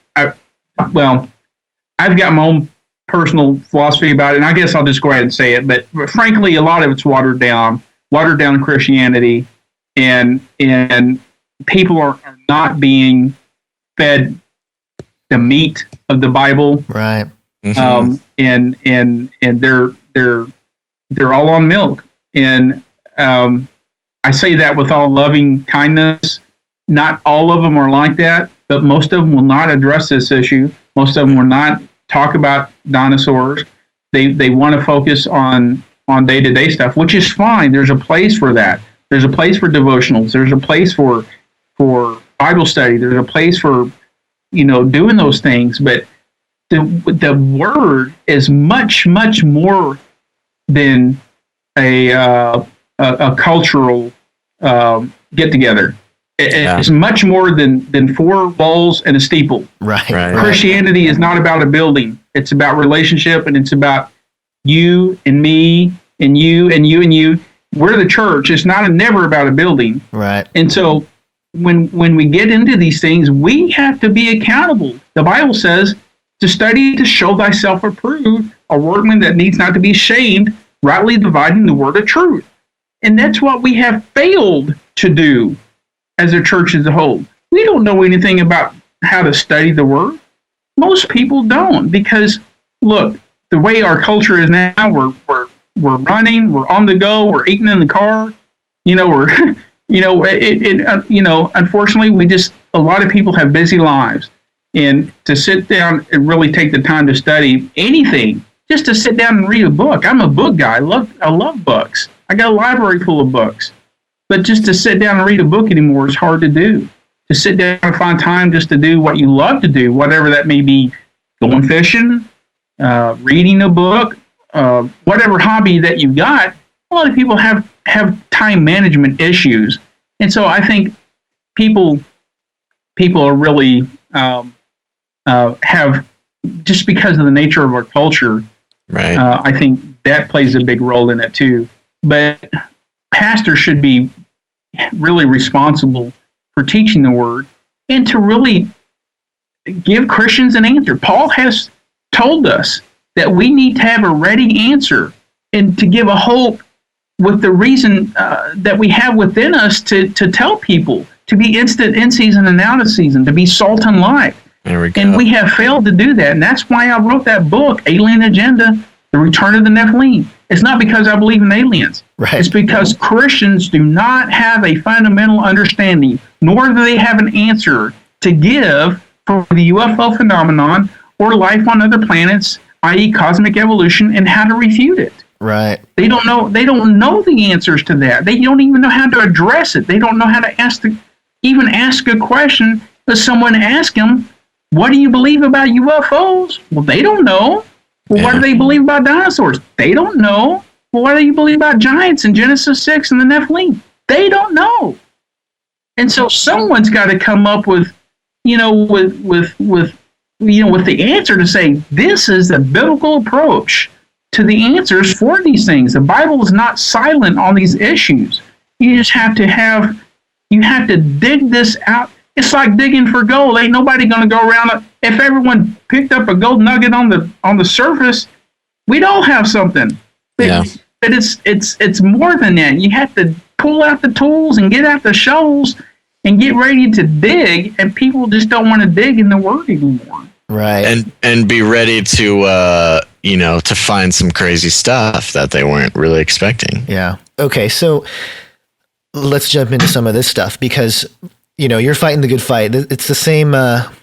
got my own personal philosophy about it, and I guess I'll just go ahead and say it. But frankly, a lot of it's watered down Christianity, and people are not being fed the meat of the Bible, Right. and they're all on milk. And I say that with all loving kindness. Not all of them are like that, but most of them will not address this issue. Most of them will not talk about dinosaurs. They want to focus on day-to-day stuff, which is fine. There's a place for that. There's a place for devotionals. There's a place for Bible study. There's a place for, doing those things. But the word is much, much more than a cultural get-together. It's much more than four walls and a steeple. Right. Christianity is not about a building. It's about relationship, and it's about you and me and you and you and you. We're the church. It's never about a building. Right. And so when we get into these things, we have to be accountable. The Bible says to study to show thyself approved, a workman that needs not to be ashamed, rightly dividing the word of truth. And that's what we have failed to do as a church as a whole. We don't know anything about how to study the word. Most people don't, because look, the way our culture is now, we're running, we're on the go, we're eating in the car. Unfortunately, a lot of people have busy lives, and to sit down and really take the time to study anything, just to sit down and read a book. I'm a book guy. I love books. I got a library full of books, but just to sit down and read a book anymore is hard to do. To sit down and find time just to do what you love to do, whatever that may be, going fishing, reading a book, whatever hobby that you've got. A lot of people have time management issues, and so I think people are really have, just because of the nature of our culture. Right. I think that plays a big role in it too. But pastors should be really responsible for teaching the word and to really give Christians an answer. Paul has told us that we need to have a ready answer and to give a hope with the reason that we have within us to tell people, to be instant in season and out of season, to be salt and light. There we go. And we have failed to do that. And that's why I wrote that book, Alien Agenda, The Return of the Nephilim. It's not because I believe in aliens. Right. It's because Christians do not have a fundamental understanding, nor do they have an answer to give for the UFO phenomenon or life on other planets, i.e. cosmic evolution, and how to refute it. Right. They don't know the answers to that. They don't even know how to address it. They don't know how to even ask a question. But someone ask them, what do you believe about UFOs? Well, they don't know. Well, what do they believe about dinosaurs? They don't know. Well, what do you believe about giants in Genesis 6 and the Nephilim? They don't know. And so someone's got to come up with the answer to say, this is the biblical approach to the answers for these things. The Bible is not silent on these issues. You just have to dig this out. It's like digging for gold. Ain't nobody going to go around. If everyone picked up a gold nugget on the surface, we'd all have something. But it's more than that. You have to pull out the tools and get out the shovels and get ready to dig. And people just don't want to dig in the word anymore. Right. And be ready to to find some crazy stuff that they weren't really expecting. Yeah. Okay. So let's jump into some of this stuff, because you're fighting the good fight. It's the same,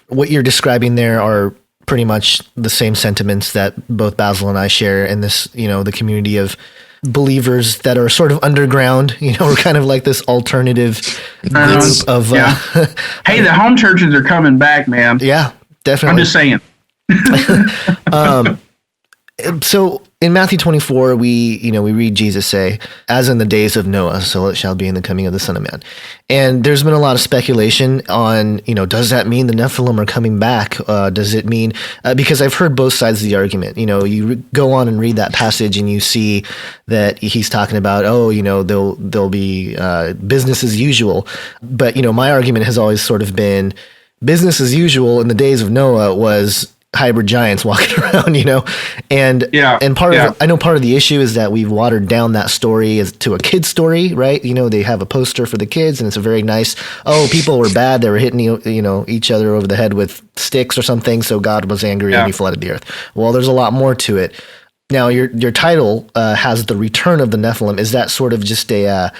what you're describing there are pretty much the same sentiments that both Basil and I share in this, the community of believers that are sort of underground. We're kind of like this alternative group of... Hey, the home churches are coming back, man. Yeah, definitely. I'm just saying. So in Matthew 24, we read Jesus say, as in the days of Noah, so it shall be in the coming of the Son of Man. And there's been a lot of speculation on, does that mean the Nephilim are coming back? Does it mean, because I've heard both sides of the argument. You go on and read that passage and you see that he's talking about, there'll be business as usual. But, my argument has always sort of been business as usual in the days of Noah was hybrid giants walking around, and I know part of the issue is that we've watered down that story to a kid's story, right? They have a poster for the kids, and it's a very nice, people were bad, they were hitting each other over the head with sticks or something, so God was angry and he flooded the earth. Well, there's a lot more to it. Now, your title has the return of the Nephilim. Is that sort of just a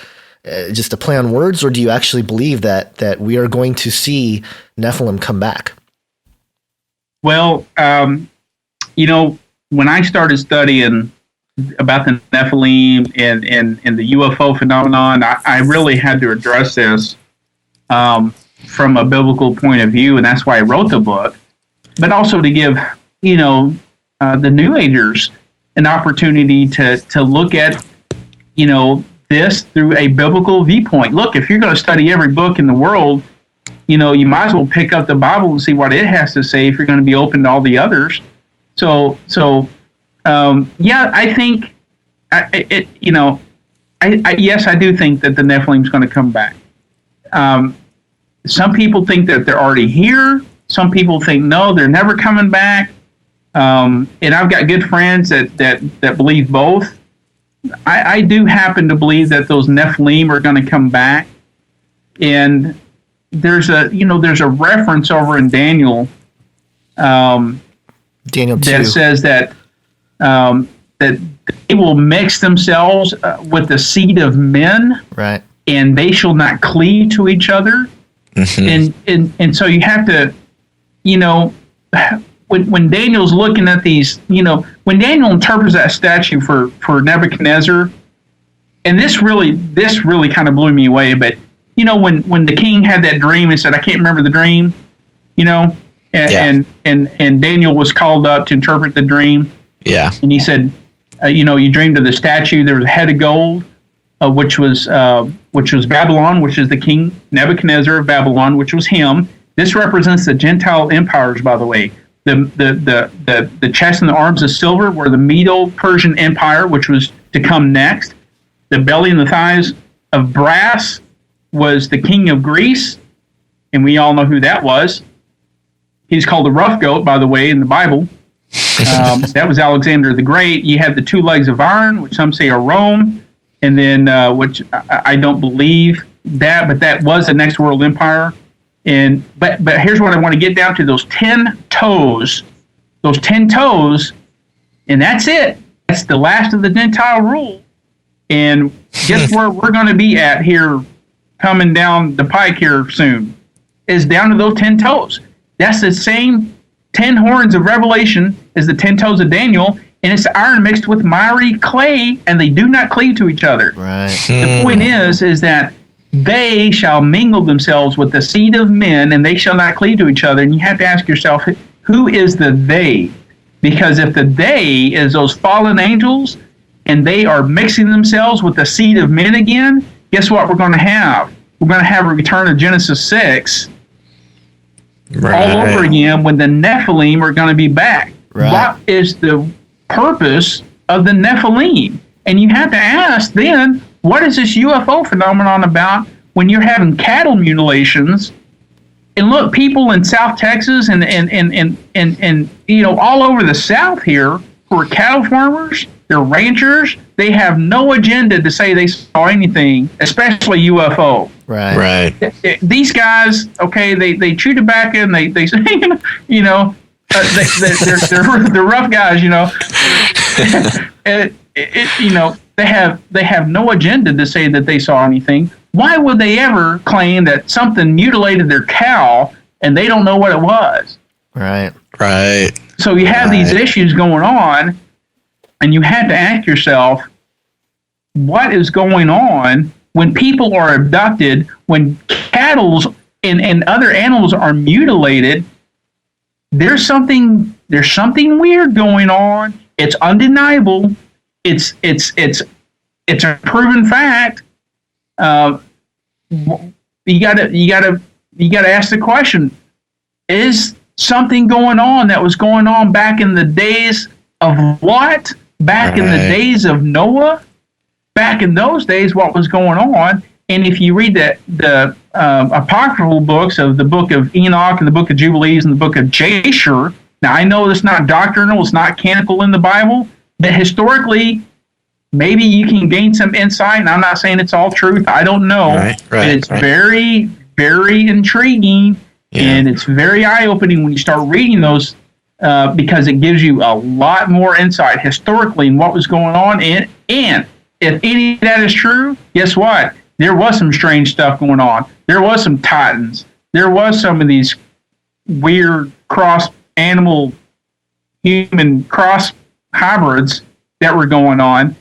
play on words, or do you actually believe that we are going to see Nephilim come back? Well, when I started studying about the Nephilim and the UFO phenomenon, I really had to address this from a biblical point of view, and that's why I wrote the book, but also to give, the New Agers an opportunity to look at, this through a biblical viewpoint. Look, if you're going to study every book in the world, you might as well pick up the Bible and see what it has to say if you're going to be open to all the others. So I think, yes, I do think that the Nephilim is going to come back. Some people think that they're already here. Some people think, no, they're never coming back. And I've got good friends that believe both. I do happen to believe that those Nephilim are going to come back. And there's a reference over in Daniel, Daniel 2, that says that they will mix themselves with the seed of men, right? And they shall not cleave to each other. Mm-hmm. And so you have to, when Daniel's looking at these, when Daniel interprets that statue for Nebuchadnezzar, and this really kind of blew me away, but when the king had that dream and said, I can't remember the dream, and Daniel was called up to interpret the dream. Yeah. And he said, you dreamed of the statue. There was a head of gold, which was Babylon, which is the king Nebuchadnezzar of Babylon, which was him. This represents the Gentile empires, by the way. The chest and the arms of silver were the Medo-Persian Empire, which was to come next. The belly and the thighs of brass was the king of Greece, and we all know who that was. He's called the rough goat, by the way, in the Bible. That was Alexander the Great. You had the 2 legs of iron, which some say are Rome, and then which I don't believe that, but that was the next world empire. And but here's what I want to get down to: those 10 toes, and that's it. That's the last of the Gentile rule. And guess where we're going to be at here, coming down the pike here soon, is down to those 10 toes. That's the same 10 horns of Revelation as the 10 toes of Daniel, and it's iron mixed with miry clay, and they do not cleave to each other. Right. The point is that they shall mingle themselves with the seed of men, and they shall not cleave to each other. And you have to ask yourself, who is the they? Because if the they is those fallen angels, and they are mixing themselves with the seed of men again, guess what we're going to have? We're going to have a return of Genesis 6 all over again, when the Nephilim are going to be back. Right. What is the purpose of the Nephilim? And you have to ask then, what is this UFO phenomenon about when you're having cattle mutilations? And look, people in South Texas and all over the South here who are cattle farmers, they're ranchers, they have no agenda to say they saw anything, especially UFO. Right. These guys, okay, they chew tobacco and they say, they're rough guys, They have no agenda to say that they saw anything. Why would they ever claim that something mutilated their cow and they don't know what it was? Right. So you have these issues going on, and you have to ask yourself, what is going on when people are abducted, when cattle and other animals are mutilated? There's something weird going on. It's undeniable. It's a proven fact. You gotta ask the question: is something going on that was going on back in the days of what? Back in the days of Noah? Back in those days, what was going on? And if you read the apocryphal books of the book of Enoch and the book of Jubilees and the book of Jasher, Now, I know it's not doctrinal, it's not canonical in the Bible, but historically, maybe you can gain some insight, and I'm not saying it's all truth. I don't know. But it's very, very intriguing, and it's very eye-opening when you start reading those, because it gives you a lot more insight historically in what was going on. And if any of that is true, guess what? There was some strange stuff going on. There was some titans. There was some of these weird cross animal human cross hybrids that were going on.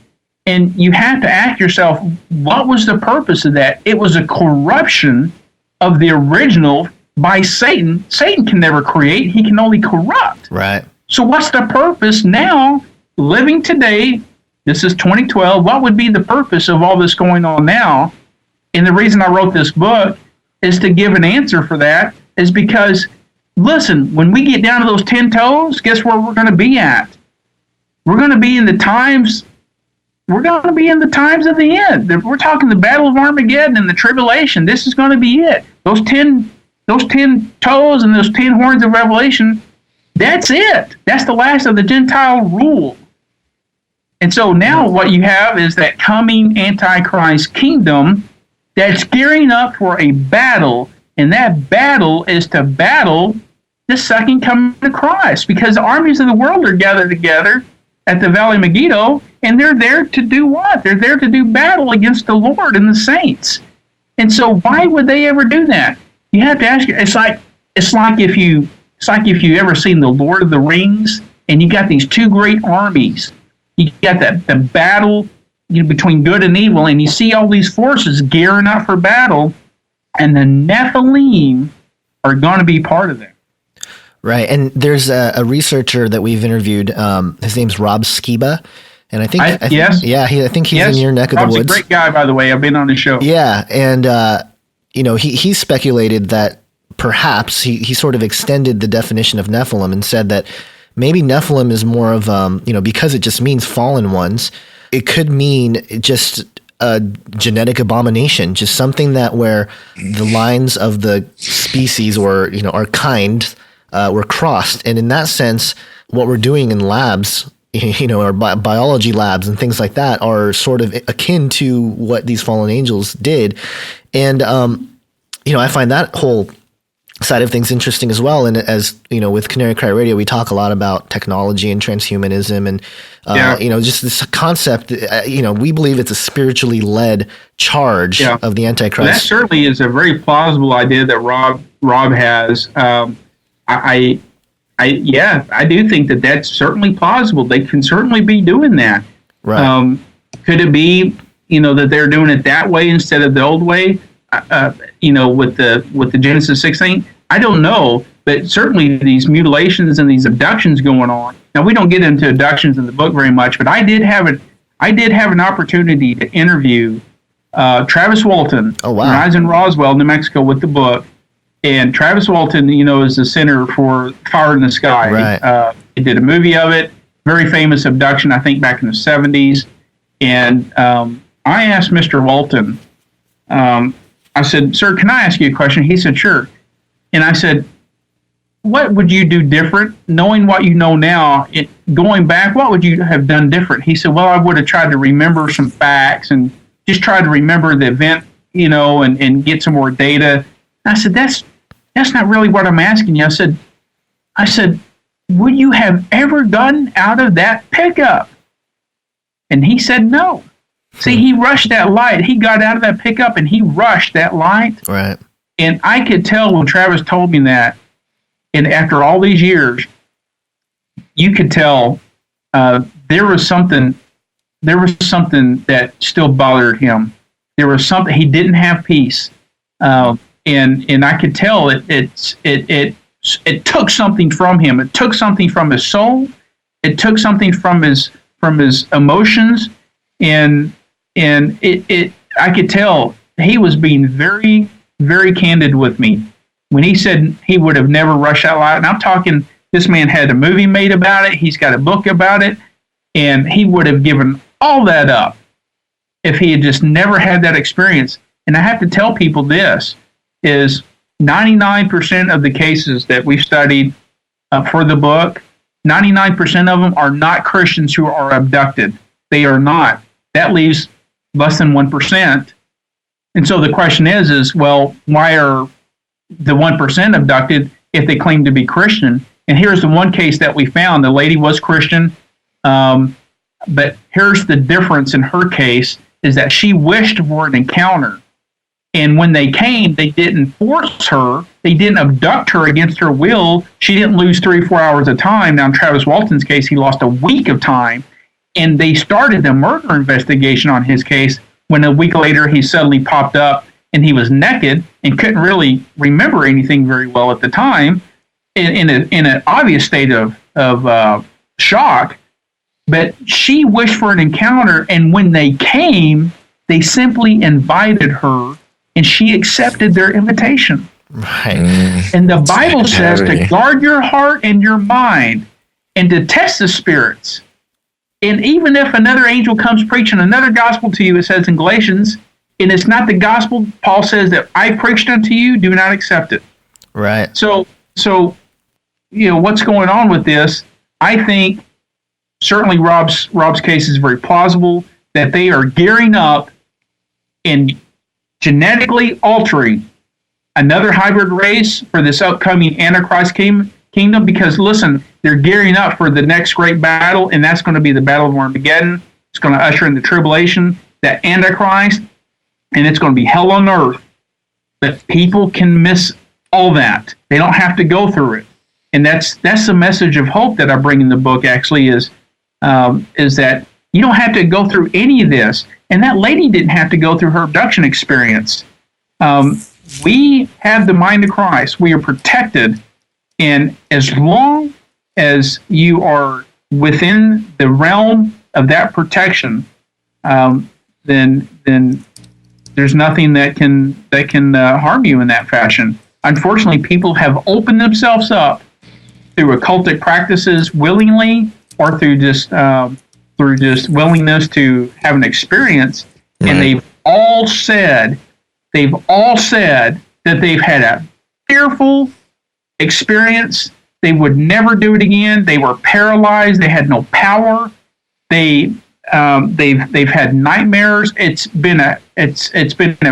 And you have to ask yourself, what was the purpose of that? It was a corruption of the original by Satan. Satan can never create. He can only corrupt. Right. So what's the purpose now, living today? This is 2012. What would be the purpose of all this going on now? And the reason I wrote this book is to give an answer for that, is because, listen, when we get down to those 10 toes, guess where we're going to be at? We're going to be in the times. We're going to be in the times of the end. We're talking the Battle of Armageddon and the tribulation. This is going to be it. Those 10 toes and those 10 horns of Revelation, that's it. That's the last of the Gentile rule. And so now what you have is that coming Antichrist kingdom that's gearing up for a battle, and that battle is to battle the second coming of Christ, because the armies of the world are gathered together at the Valley of Megiddo, and they're there to do what? They're there to do battle against the Lord and the saints. And so why would they ever do that? You have to ask. It's like if you ever seen the Lord of the Rings, and you got these two great armies. You got the battle between good and evil, and you see all these forces gearing up for battle, and the Nephilim are going to be part of that. Right, and there's a researcher that we've interviewed. His name's Rob Skiba, and I think he's in your neck of the woods. Rob's a great guy, by the way. I've been on his show. Yeah, and he speculated that perhaps he sort of extended the definition of Nephilim and said that maybe Nephilim is more of because it just means fallen ones. It could mean just a genetic abomination, just something that where the lines of the species or our kind were crossed, and in that sense, what we're doing in labs, our biology labs and things like that, are sort of akin to what these fallen angels did, and I find that whole side of things interesting as well. And as with Canary Cry Radio, we talk a lot about technology and transhumanism, and just this concept. We believe it's a spiritually led charge of the Antichrist. Well, that certainly is a very plausible idea that Rob has. I do think that that's certainly plausible. They can certainly be doing that. Right. Could it be that they're doing it that way instead of the old way? With the Genesis 16, I don't know, but certainly these mutilations and these abductions going on. Now, we don't get into abductions in the book very much, but I did have an opportunity to interview Travis Walton. Oh, wow. When I was in Roswell, New Mexico, with the book. And Travis Walton, is the Center for Fire in the Sky. Right. He did a movie of it, very famous abduction, I think, back in the 70s. And I asked Mr. Walton, I said, "Sir, can I ask you a question?" He said, "Sure." And I said, "What would you do different, knowing what you know now? Going back, what would you have done different?" He said, "Well, I would have tried to remember some facts and just tried to remember the event, and get some more data." I said, "That's not really what I'm asking you." I said, "Would you have ever gotten out of that pickup?" And he said, "No." See, he rushed that light. He got out of that pickup and he rushed that light. Right. And I could tell when Travis told me that, and after all these years, you could tell there was something that still bothered him. There was something, he didn't have peace. And I could tell it took something from him. It took something from his soul. It took something from his emotions, and I could tell he was being very, very candid with me when he said he would have never rushed that light. And I'm talking, this man had a movie made about it. He's got a book about it, and he would have given all that up if he had just never had that experience. And I have to tell people this is 99% of the cases that we've studied for the book, 99% of them are not Christians who are abducted. They are not. That leaves less than 1%. And so the question is, well, why are the 1% abducted if they claim to be Christian? And here's the one case that we found. The lady was Christian, but here's the difference in her case, is that she wished for an encounter. And when they came, they didn't force her. They didn't abduct her against her will. She didn't lose 3-4 hours of time. Now, in Travis Walton's case, he lost a week of time. And they started the murder investigation on his case when a week later he suddenly popped up and he was naked and couldn't really remember anything very well at the time, in an obvious state of shock. But she wished for an encounter, and when they came, they simply invited her, and she accepted their invitation. Right. And the Bible says to guard your heart and your mind and to test the spirits. And even if another angel comes preaching another gospel to you, it says in Galatians, and it's not the gospel, Paul says that I preached unto you, do not accept it. Right. So what's going on with this? I think certainly Rob's case is very plausible that they are gearing up and genetically altering another hybrid race for this upcoming Antichrist kingdom, because listen, they're gearing up for the next great battle, and that's going to be the Battle of Armageddon. It's going to usher in the tribulation, that Antichrist, and it's going to be hell on earth. But people can miss all that. They don't have to go through it. And that's the message of hope that I bring in the book, actually, is that you don't have to go through any of this. And that lady didn't have to go through her abduction experience. We have the mind of Christ. We are protected. And as long as you are within the realm of that protection, then there's nothing that can harm you in that fashion. Unfortunately, people have opened themselves up through occultic practices willingly, or through just willingness to have an experience, right. And they've all said that they've had a fearful experience. They would never do it again. They were paralyzed. They had no power. They've had nightmares. It's been a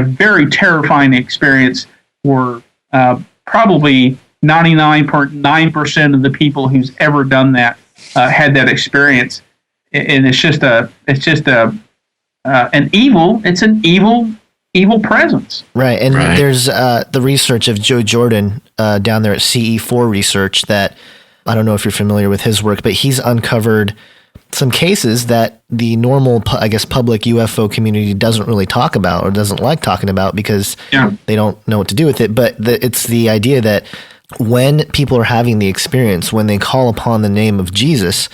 very terrifying experience for probably 99.9% of the people who's ever done that had that experience, and it's just an evil presence. Right, and there's the research of Joe Jordan down there at CE4 Research that, I don't know if you're familiar with his work, but he's uncovered some cases that the normal, public UFO community doesn't really talk about or doesn't like talking about because they don't know what to do with it. But it's the idea that when people are having the experience, when they call upon the name of Jesus,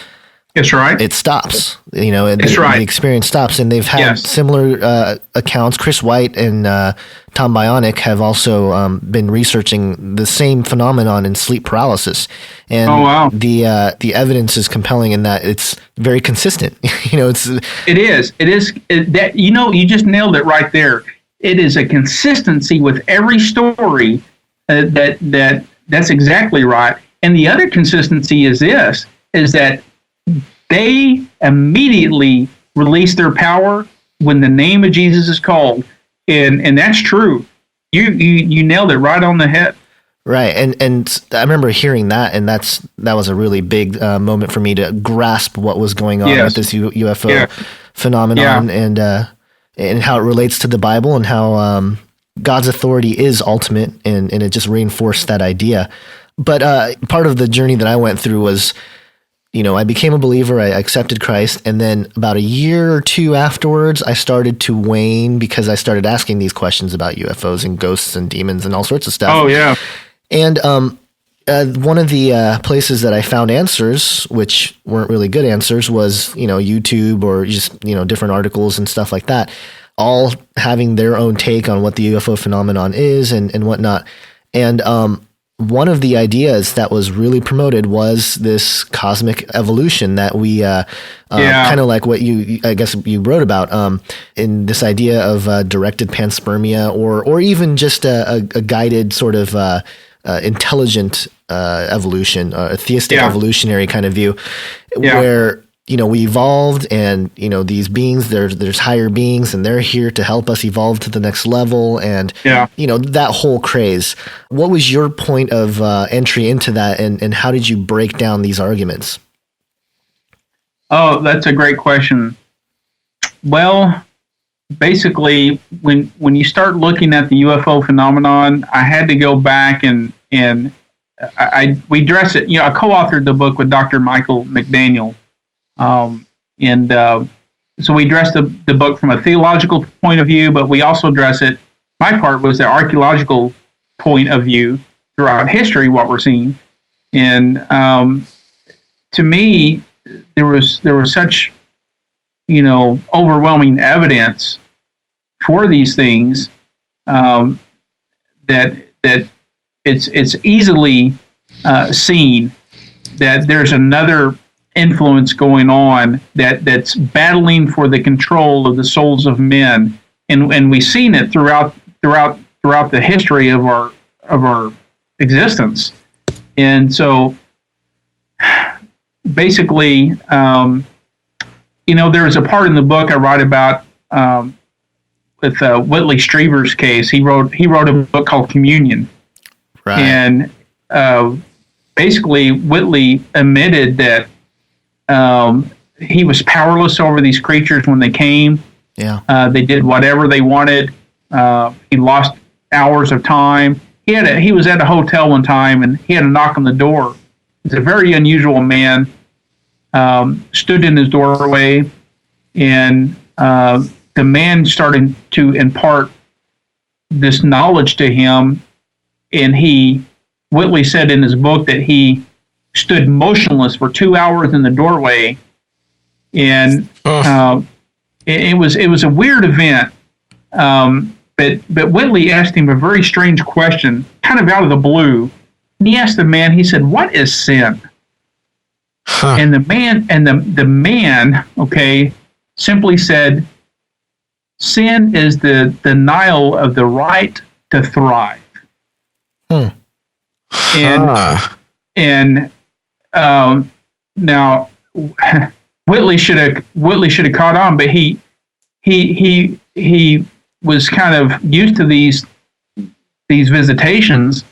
that's right, it stops. The experience stops, and they've had similar accounts. Chris White and Tom Bionic have also been researching the same phenomenon in sleep paralysis, and the evidence is compelling in that it's very consistent. It is that you just nailed it right there. It is a consistency with every story that's exactly right. And the other consistency is that they immediately release their power when the name of Jesus is called, and that's true. You nailed it right on the head. Right, and I remember hearing that, and that was a really big moment for me to grasp what was going on with this UFO phenomenon, and how it relates to the Bible, and how God's authority is ultimate, and it just reinforced that idea. But part of the journey that I went through was, I became a believer, I accepted Christ, and then about a year or two afterwards, I started to wane because I started asking these questions about UFOs and ghosts and demons and all sorts of stuff. Oh, yeah. And one of the places that I found answers, which weren't really good answers, was, YouTube or just, different articles and stuff like that, all having their own take on what the UFO phenomenon is and whatnot. And one of the ideas that was really promoted was this cosmic evolution that we kind of like what you wrote about in this idea of directed panspermia or even just a guided sort of intelligent evolution, a theistic Yeah. evolutionary kind of view, Yeah. where we evolved, and these beings, there's higher beings, and they're here to help us evolve to the next level, and Yeah. that whole craze. What was your point of entry into that, and how did you break down these arguments? Oh, that's a great question. Well, basically, when you start looking at the UFO phenomenon, I had to go back and we address it. I co-authored the book with Dr. Michael McDaniel, so we addressed the book from a theological point of view, but we also address it. My part was the archaeological point of view throughout history, what we're seeing, and to me, there was such overwhelming evidence for these things that it's easily seen that there's another influence going on that's battling for the control of the souls of men, and we've seen it throughout the history of our existence. And so basically, there was a part in the book I write about with Whitley Strieber's case. He wrote a book called Communion, Right. and basically Whitley admitted that he was powerless over these creatures when they came. Yeah. They did whatever they wanted. He lost hours of time. He was at a hotel one time, and he had a knock on the door. He's a very unusual man. Stood in his doorway, and the man started to impart this knowledge to him. And Whitley said in his book that he stood motionless for 2 hours in the doorway, and it was a weird event. But Whitley asked him a very strange question, kind of out of the blue. And he asked the man. He said, "What is sin?" Huh. And the man, simply said, "Sin is the denial of the right to thrive." And now Whitley should have caught on, but he was kind of used to these visitations,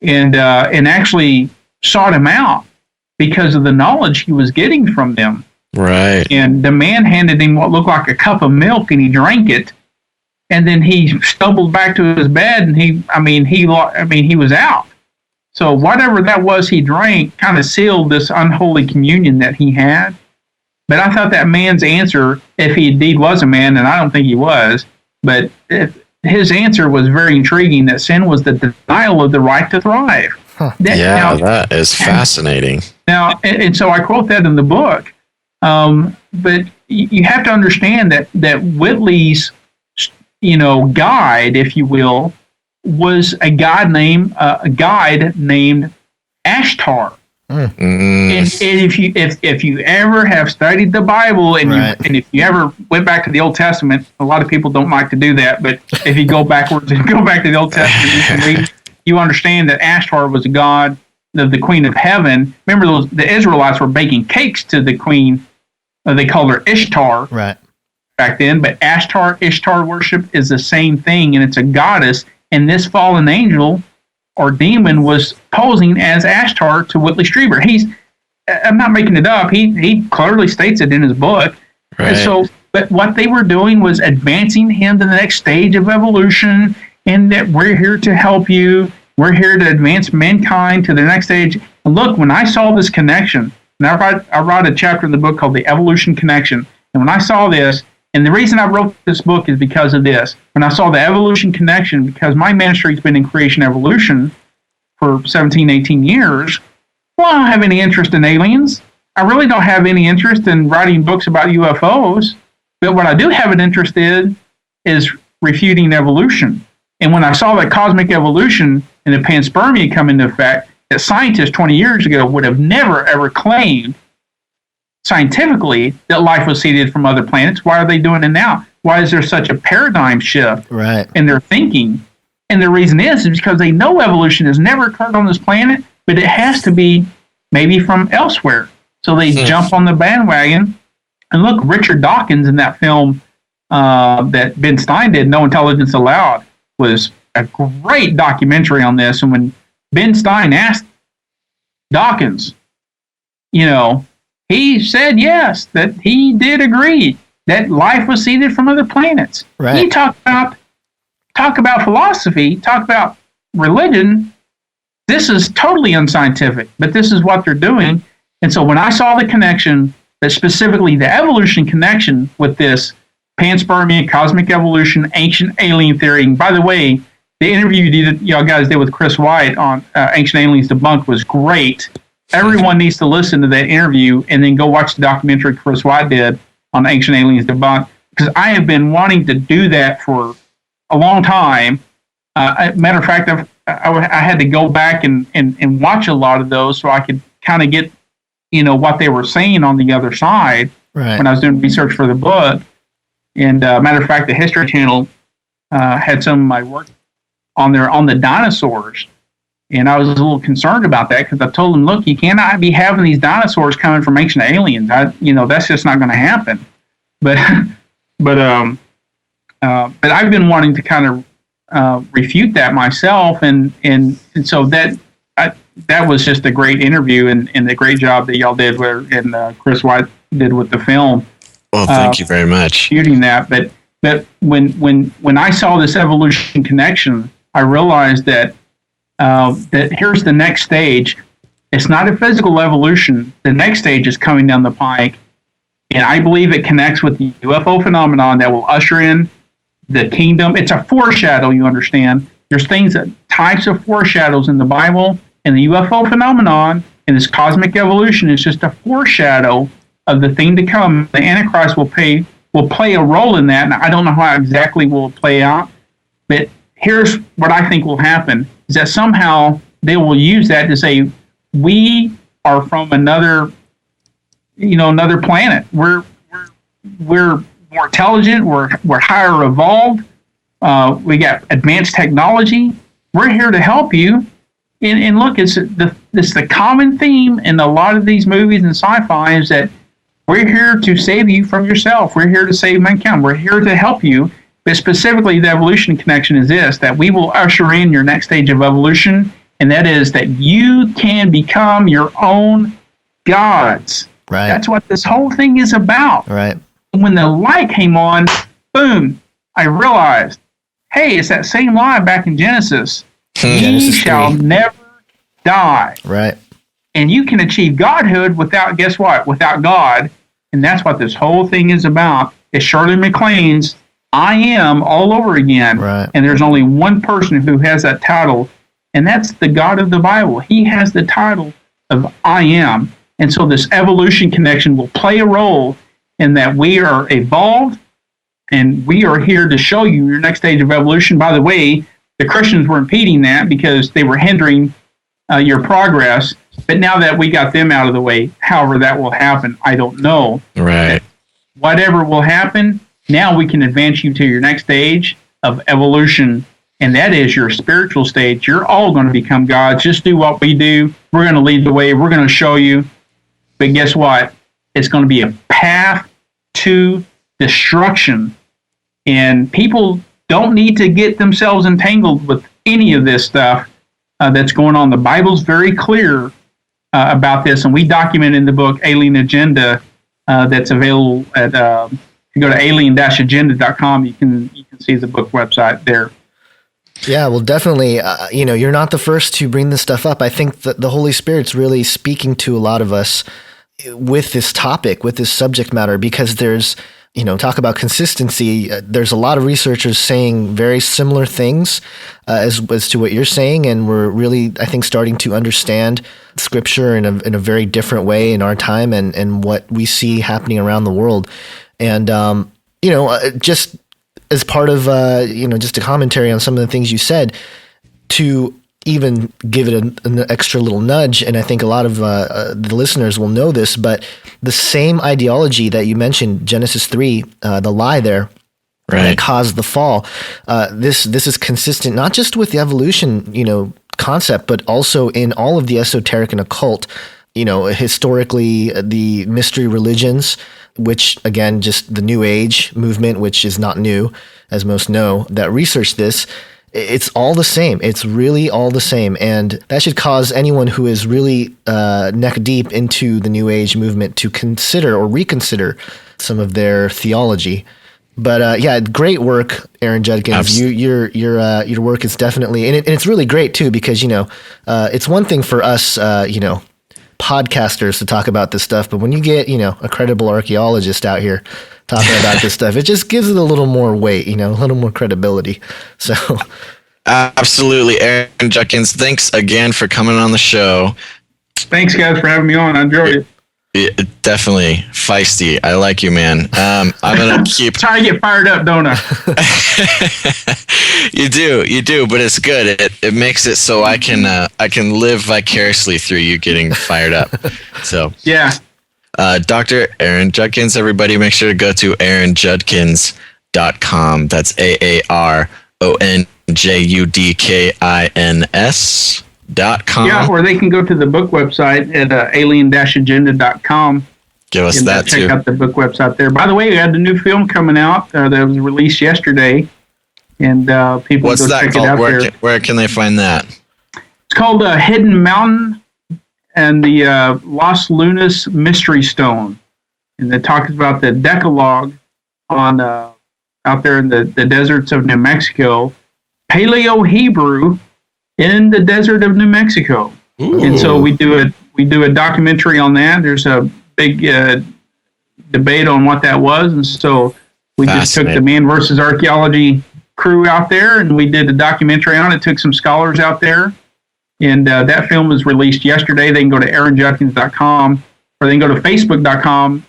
and actually sought him out because of the knowledge he was getting from them. Right. And the man handed him what looked like a cup of milk, and he drank it, and then he stumbled back to his bed, and he was out. So whatever that was he drank kind of sealed this unholy communion that he had. But I thought that man's answer, if he indeed was a man, and I don't think he was, but his answer was very intriguing, that sin was the denial of the right to thrive. Huh. That is fascinating. Now, and so I quote that in the book. But you have to understand that Whitley's, guide, if you will, was a guide named Ashtar. And if you ever have studied the Bible, and if you ever went back to the Old Testament, a lot of people don't like to do that, but if you go backwards and go back to the Old Testament, you can read, you understand that Ashtar was a god of the Queen of Heaven. Remember, the Israelites were baking cakes to the Queen. They called her Ishtar back then, but Ishtar worship is the same thing, and it's a goddess. And this fallen angel or demon was posing as Ashtar to Whitley Strieber. I'm not making it up. He clearly states it in his book. Right. And so, but what they were doing was advancing him to the next stage of evolution, and that we're here to help you. We're here to advance mankind to the next stage. And look, when I saw this connection, and I wrote a chapter in the book called The Evolution Connection, and when I saw this, and the reason I wrote this book is because of this. When I saw the evolution connection, because my ministry has been in creation evolution for 17, 18 years, well, I don't have any interest in aliens. I really don't have any interest in writing books about UFOs. But what I do have an interest in is refuting evolution. And when I saw that cosmic evolution and the panspermia come into effect, that scientists 20 years ago would have never, ever claimed scientifically that life was seeded from other planets. Why are they doing it now? Why is there such a paradigm shift in their thinking? And the reason is because they know evolution has never occurred on this planet, but it has to be maybe from elsewhere. So they jump on the bandwagon. And look, Richard Dawkins in that film that Ben Stein did, No Intelligence Allowed, was a great documentary on this. And when Ben Stein asked Dawkins, he said yes, that he did agree that life was seeded from other planets. Right. He talk about philosophy, talk about religion. This is totally unscientific, but this is what they're doing. And so when I saw the connection, that specifically the evolution connection with this panspermia, cosmic evolution, ancient alien theory. And by the way, the interview y'all guys did with Chris White on Ancient Aliens Debunked was great. Everyone needs to listen to that interview and then go watch the documentary Chris White did on Ancient Aliens Debunked, because I have been wanting to do that for a long time. Matter of fact, I had to go back and watch a lot of those so I could kind of get what they were saying on the other side when I was doing research for the book. And matter of fact, the History Channel had some of my work on the dinosaurs. And I was a little concerned about that because I told them, look, you cannot be having these dinosaurs coming from ancient aliens. That's just not going to happen. But I've been wanting to kind of refute that myself. And so that was just a great interview and a great job that y'all did and Chris White did with the film. Well, thank you very much. Shooting that. But when I saw this evolution connection, I realized that here's the next stage. It's not a physical evolution. The next stage is coming down the pike. And I believe it connects with the UFO phenomenon that will usher in the kingdom. It's a foreshadow, you understand. There's types of foreshadows in the Bible, and the UFO phenomenon and this cosmic evolution is just a foreshadow of the thing to come. The Antichrist will play a role in that, and I don't know how exactly will play out, but here's what I think will happen, is that somehow they will use that to say, we are from another planet. We're more intelligent. We're higher evolved. We got advanced technology. We're here to help you. And look, it's the common theme in a lot of these movies and sci-fi is that we're here to save you from yourself. We're here to save mankind. We're here to help you. But specifically, the evolution connection is this, that we will usher in your next stage of evolution, and that is that you can become your own gods. Right. That's what this whole thing is about. Right. When the light came on, boom, I realized, hey, it's that same line back in Genesis. Ye shall never die. Right. And you can achieve godhood without, guess what? Without God. And that's what this whole thing is about. It's Shirley MacLaine's I Am all over again. Right. And there's only one person who has that title, and that's the God of the Bible. He has the title of I Am. And so this evolution connection will play a role in that we are evolved, and we are here to show you your next stage of evolution. By the way, the Christians were impeding that because they were hindering your progress. But now that we got them out of the way, however that will happen, I don't know. Right. Whatever will happen, now we can advance you to your next stage of evolution, and that is your spiritual stage. You're all going to become gods. Just do what we do. We're going to lead the way. We're going to show you. But guess what? It's going to be a path to destruction. And people don't need to get themselves entangled with any of this stuff that's going on. The Bible's very clear about this, and we document in the book Alien Agenda that's available at if you go to alien-agenda.com, you can see the book website there. Yeah, well, definitely, you're not the first to bring this stuff up. I think that the Holy Spirit's really speaking to a lot of us with this topic, with this subject matter, because there's, talk about consistency. There's a lot of researchers saying very similar things as to what you're saying, and we're really, I think, starting to understand Scripture in a very different way in our time and what we see happening around the world. And, just as part of, just a commentary on some of the things you said, to even give it an extra little nudge, and I think a lot of the listeners will know this, but the same ideology that you mentioned, Genesis 3, the lie there, that caused the fall. This is consistent not just with the evolution, concept, but also in all of the esoteric and occult. Historically, the mystery religions, which again, just the New Age movement, which is not new, as most know, that research this. It's all the same. It's really all the same. And that should cause anyone who is really neck deep into the New Age movement to consider or reconsider some of their theology. But great work, Aaron Judkins. Your work is definitely, and it's really great too, because it's one thing for us, podcasters to talk about this stuff, but when you get a credible archaeologist out here talking about this stuff, it just gives it a little more weight, a little more credibility. So, absolutely, Aaron Judkins. Thanks again for coming on the show. Thanks, guys, for having me on. I enjoyed it. Definitely feisty. I like you, man. I'm gonna keep trying to get fired up, don't I? You do, but it's good. It makes it so I can live vicariously through you getting fired up. So yeah. Dr. Aaron Judkins, everybody, make sure to go to aaronjudkins.com. That's AARONJUDKINS.com. Yeah, or they can go to the book website at alien-agenda.com. Give us that check too. Check out the book website there. By the way, we had the new film coming out that was released yesterday, and people What's go that check called? it out Where there. Where can they find that? It's called Hidden Mountain and the Los Lunas Mystery Stone, and it talks about the Decalogue on out there in the deserts of New Mexico, Paleo-Hebrew in the desert of New Mexico. Ooh. And so we do a documentary on that. There's a big debate on what that was, and so we just took the Man versus Archaeology crew out there, and we did a documentary on it. Took some scholars out there, and that film was released yesterday. They can go to aaronjudkins.com, or they can go to facebook.com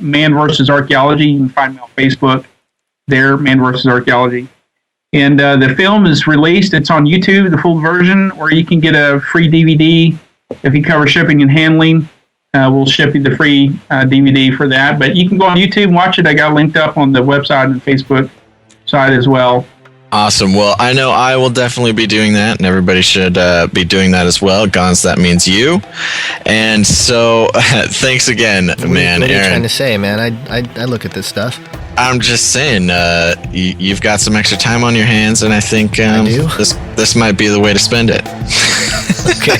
/ Man versus Archaeology. You can find me on Facebook there, Man versus Archaeology. And the film is released. It's on YouTube, the full version, or you can get a free DVD. If you cover shipping and handling, we'll ship you the free DVD for that. But you can go on YouTube and watch it. I got linked up on the website and Facebook side as well. Awesome. Well, I know I will definitely be doing that, and everybody should be doing that as well. Gonz, that means you. And so, thanks again, man. What are you Aaron. trying to say, man? I look at this stuff. I'm just saying, you've got some extra time on your hands, and I think this might be the way to spend it. Okay.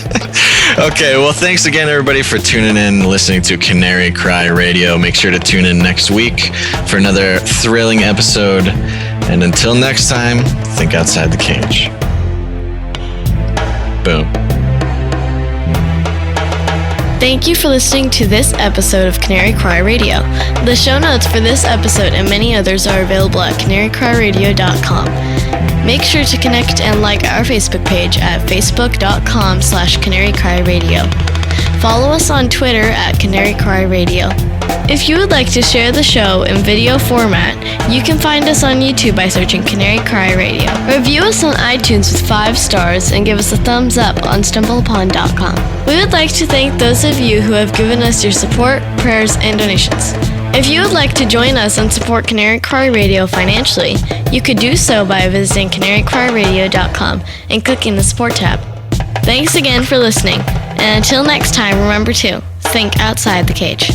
Okay, well, thanks again, everybody, for tuning in and listening to Canary Cry Radio. Make sure to tune in next week for another thrilling episode. And until next time, think outside the cage. Boom. Thank you for listening to this episode of Canary Cry Radio. The show notes for this episode and many others are available at canarycryradio.com. Make sure to connect and like our Facebook page at facebook.com/canarycryradio. Follow us on Twitter at Canary Cry Radio. If you would like to share the show in video format, you can find us on YouTube by searching Canary Cry Radio. Review us on iTunes with 5 stars and give us a thumbs up on stumbleupon.com. We would like to thank those of you who have given us your support, prayers, and donations. If you would like to join us and support Canary Cry Radio financially, you could do so by visiting canarycryradio.com and clicking the support tab. Thanks again for listening, and until next time, remember to think outside the cage.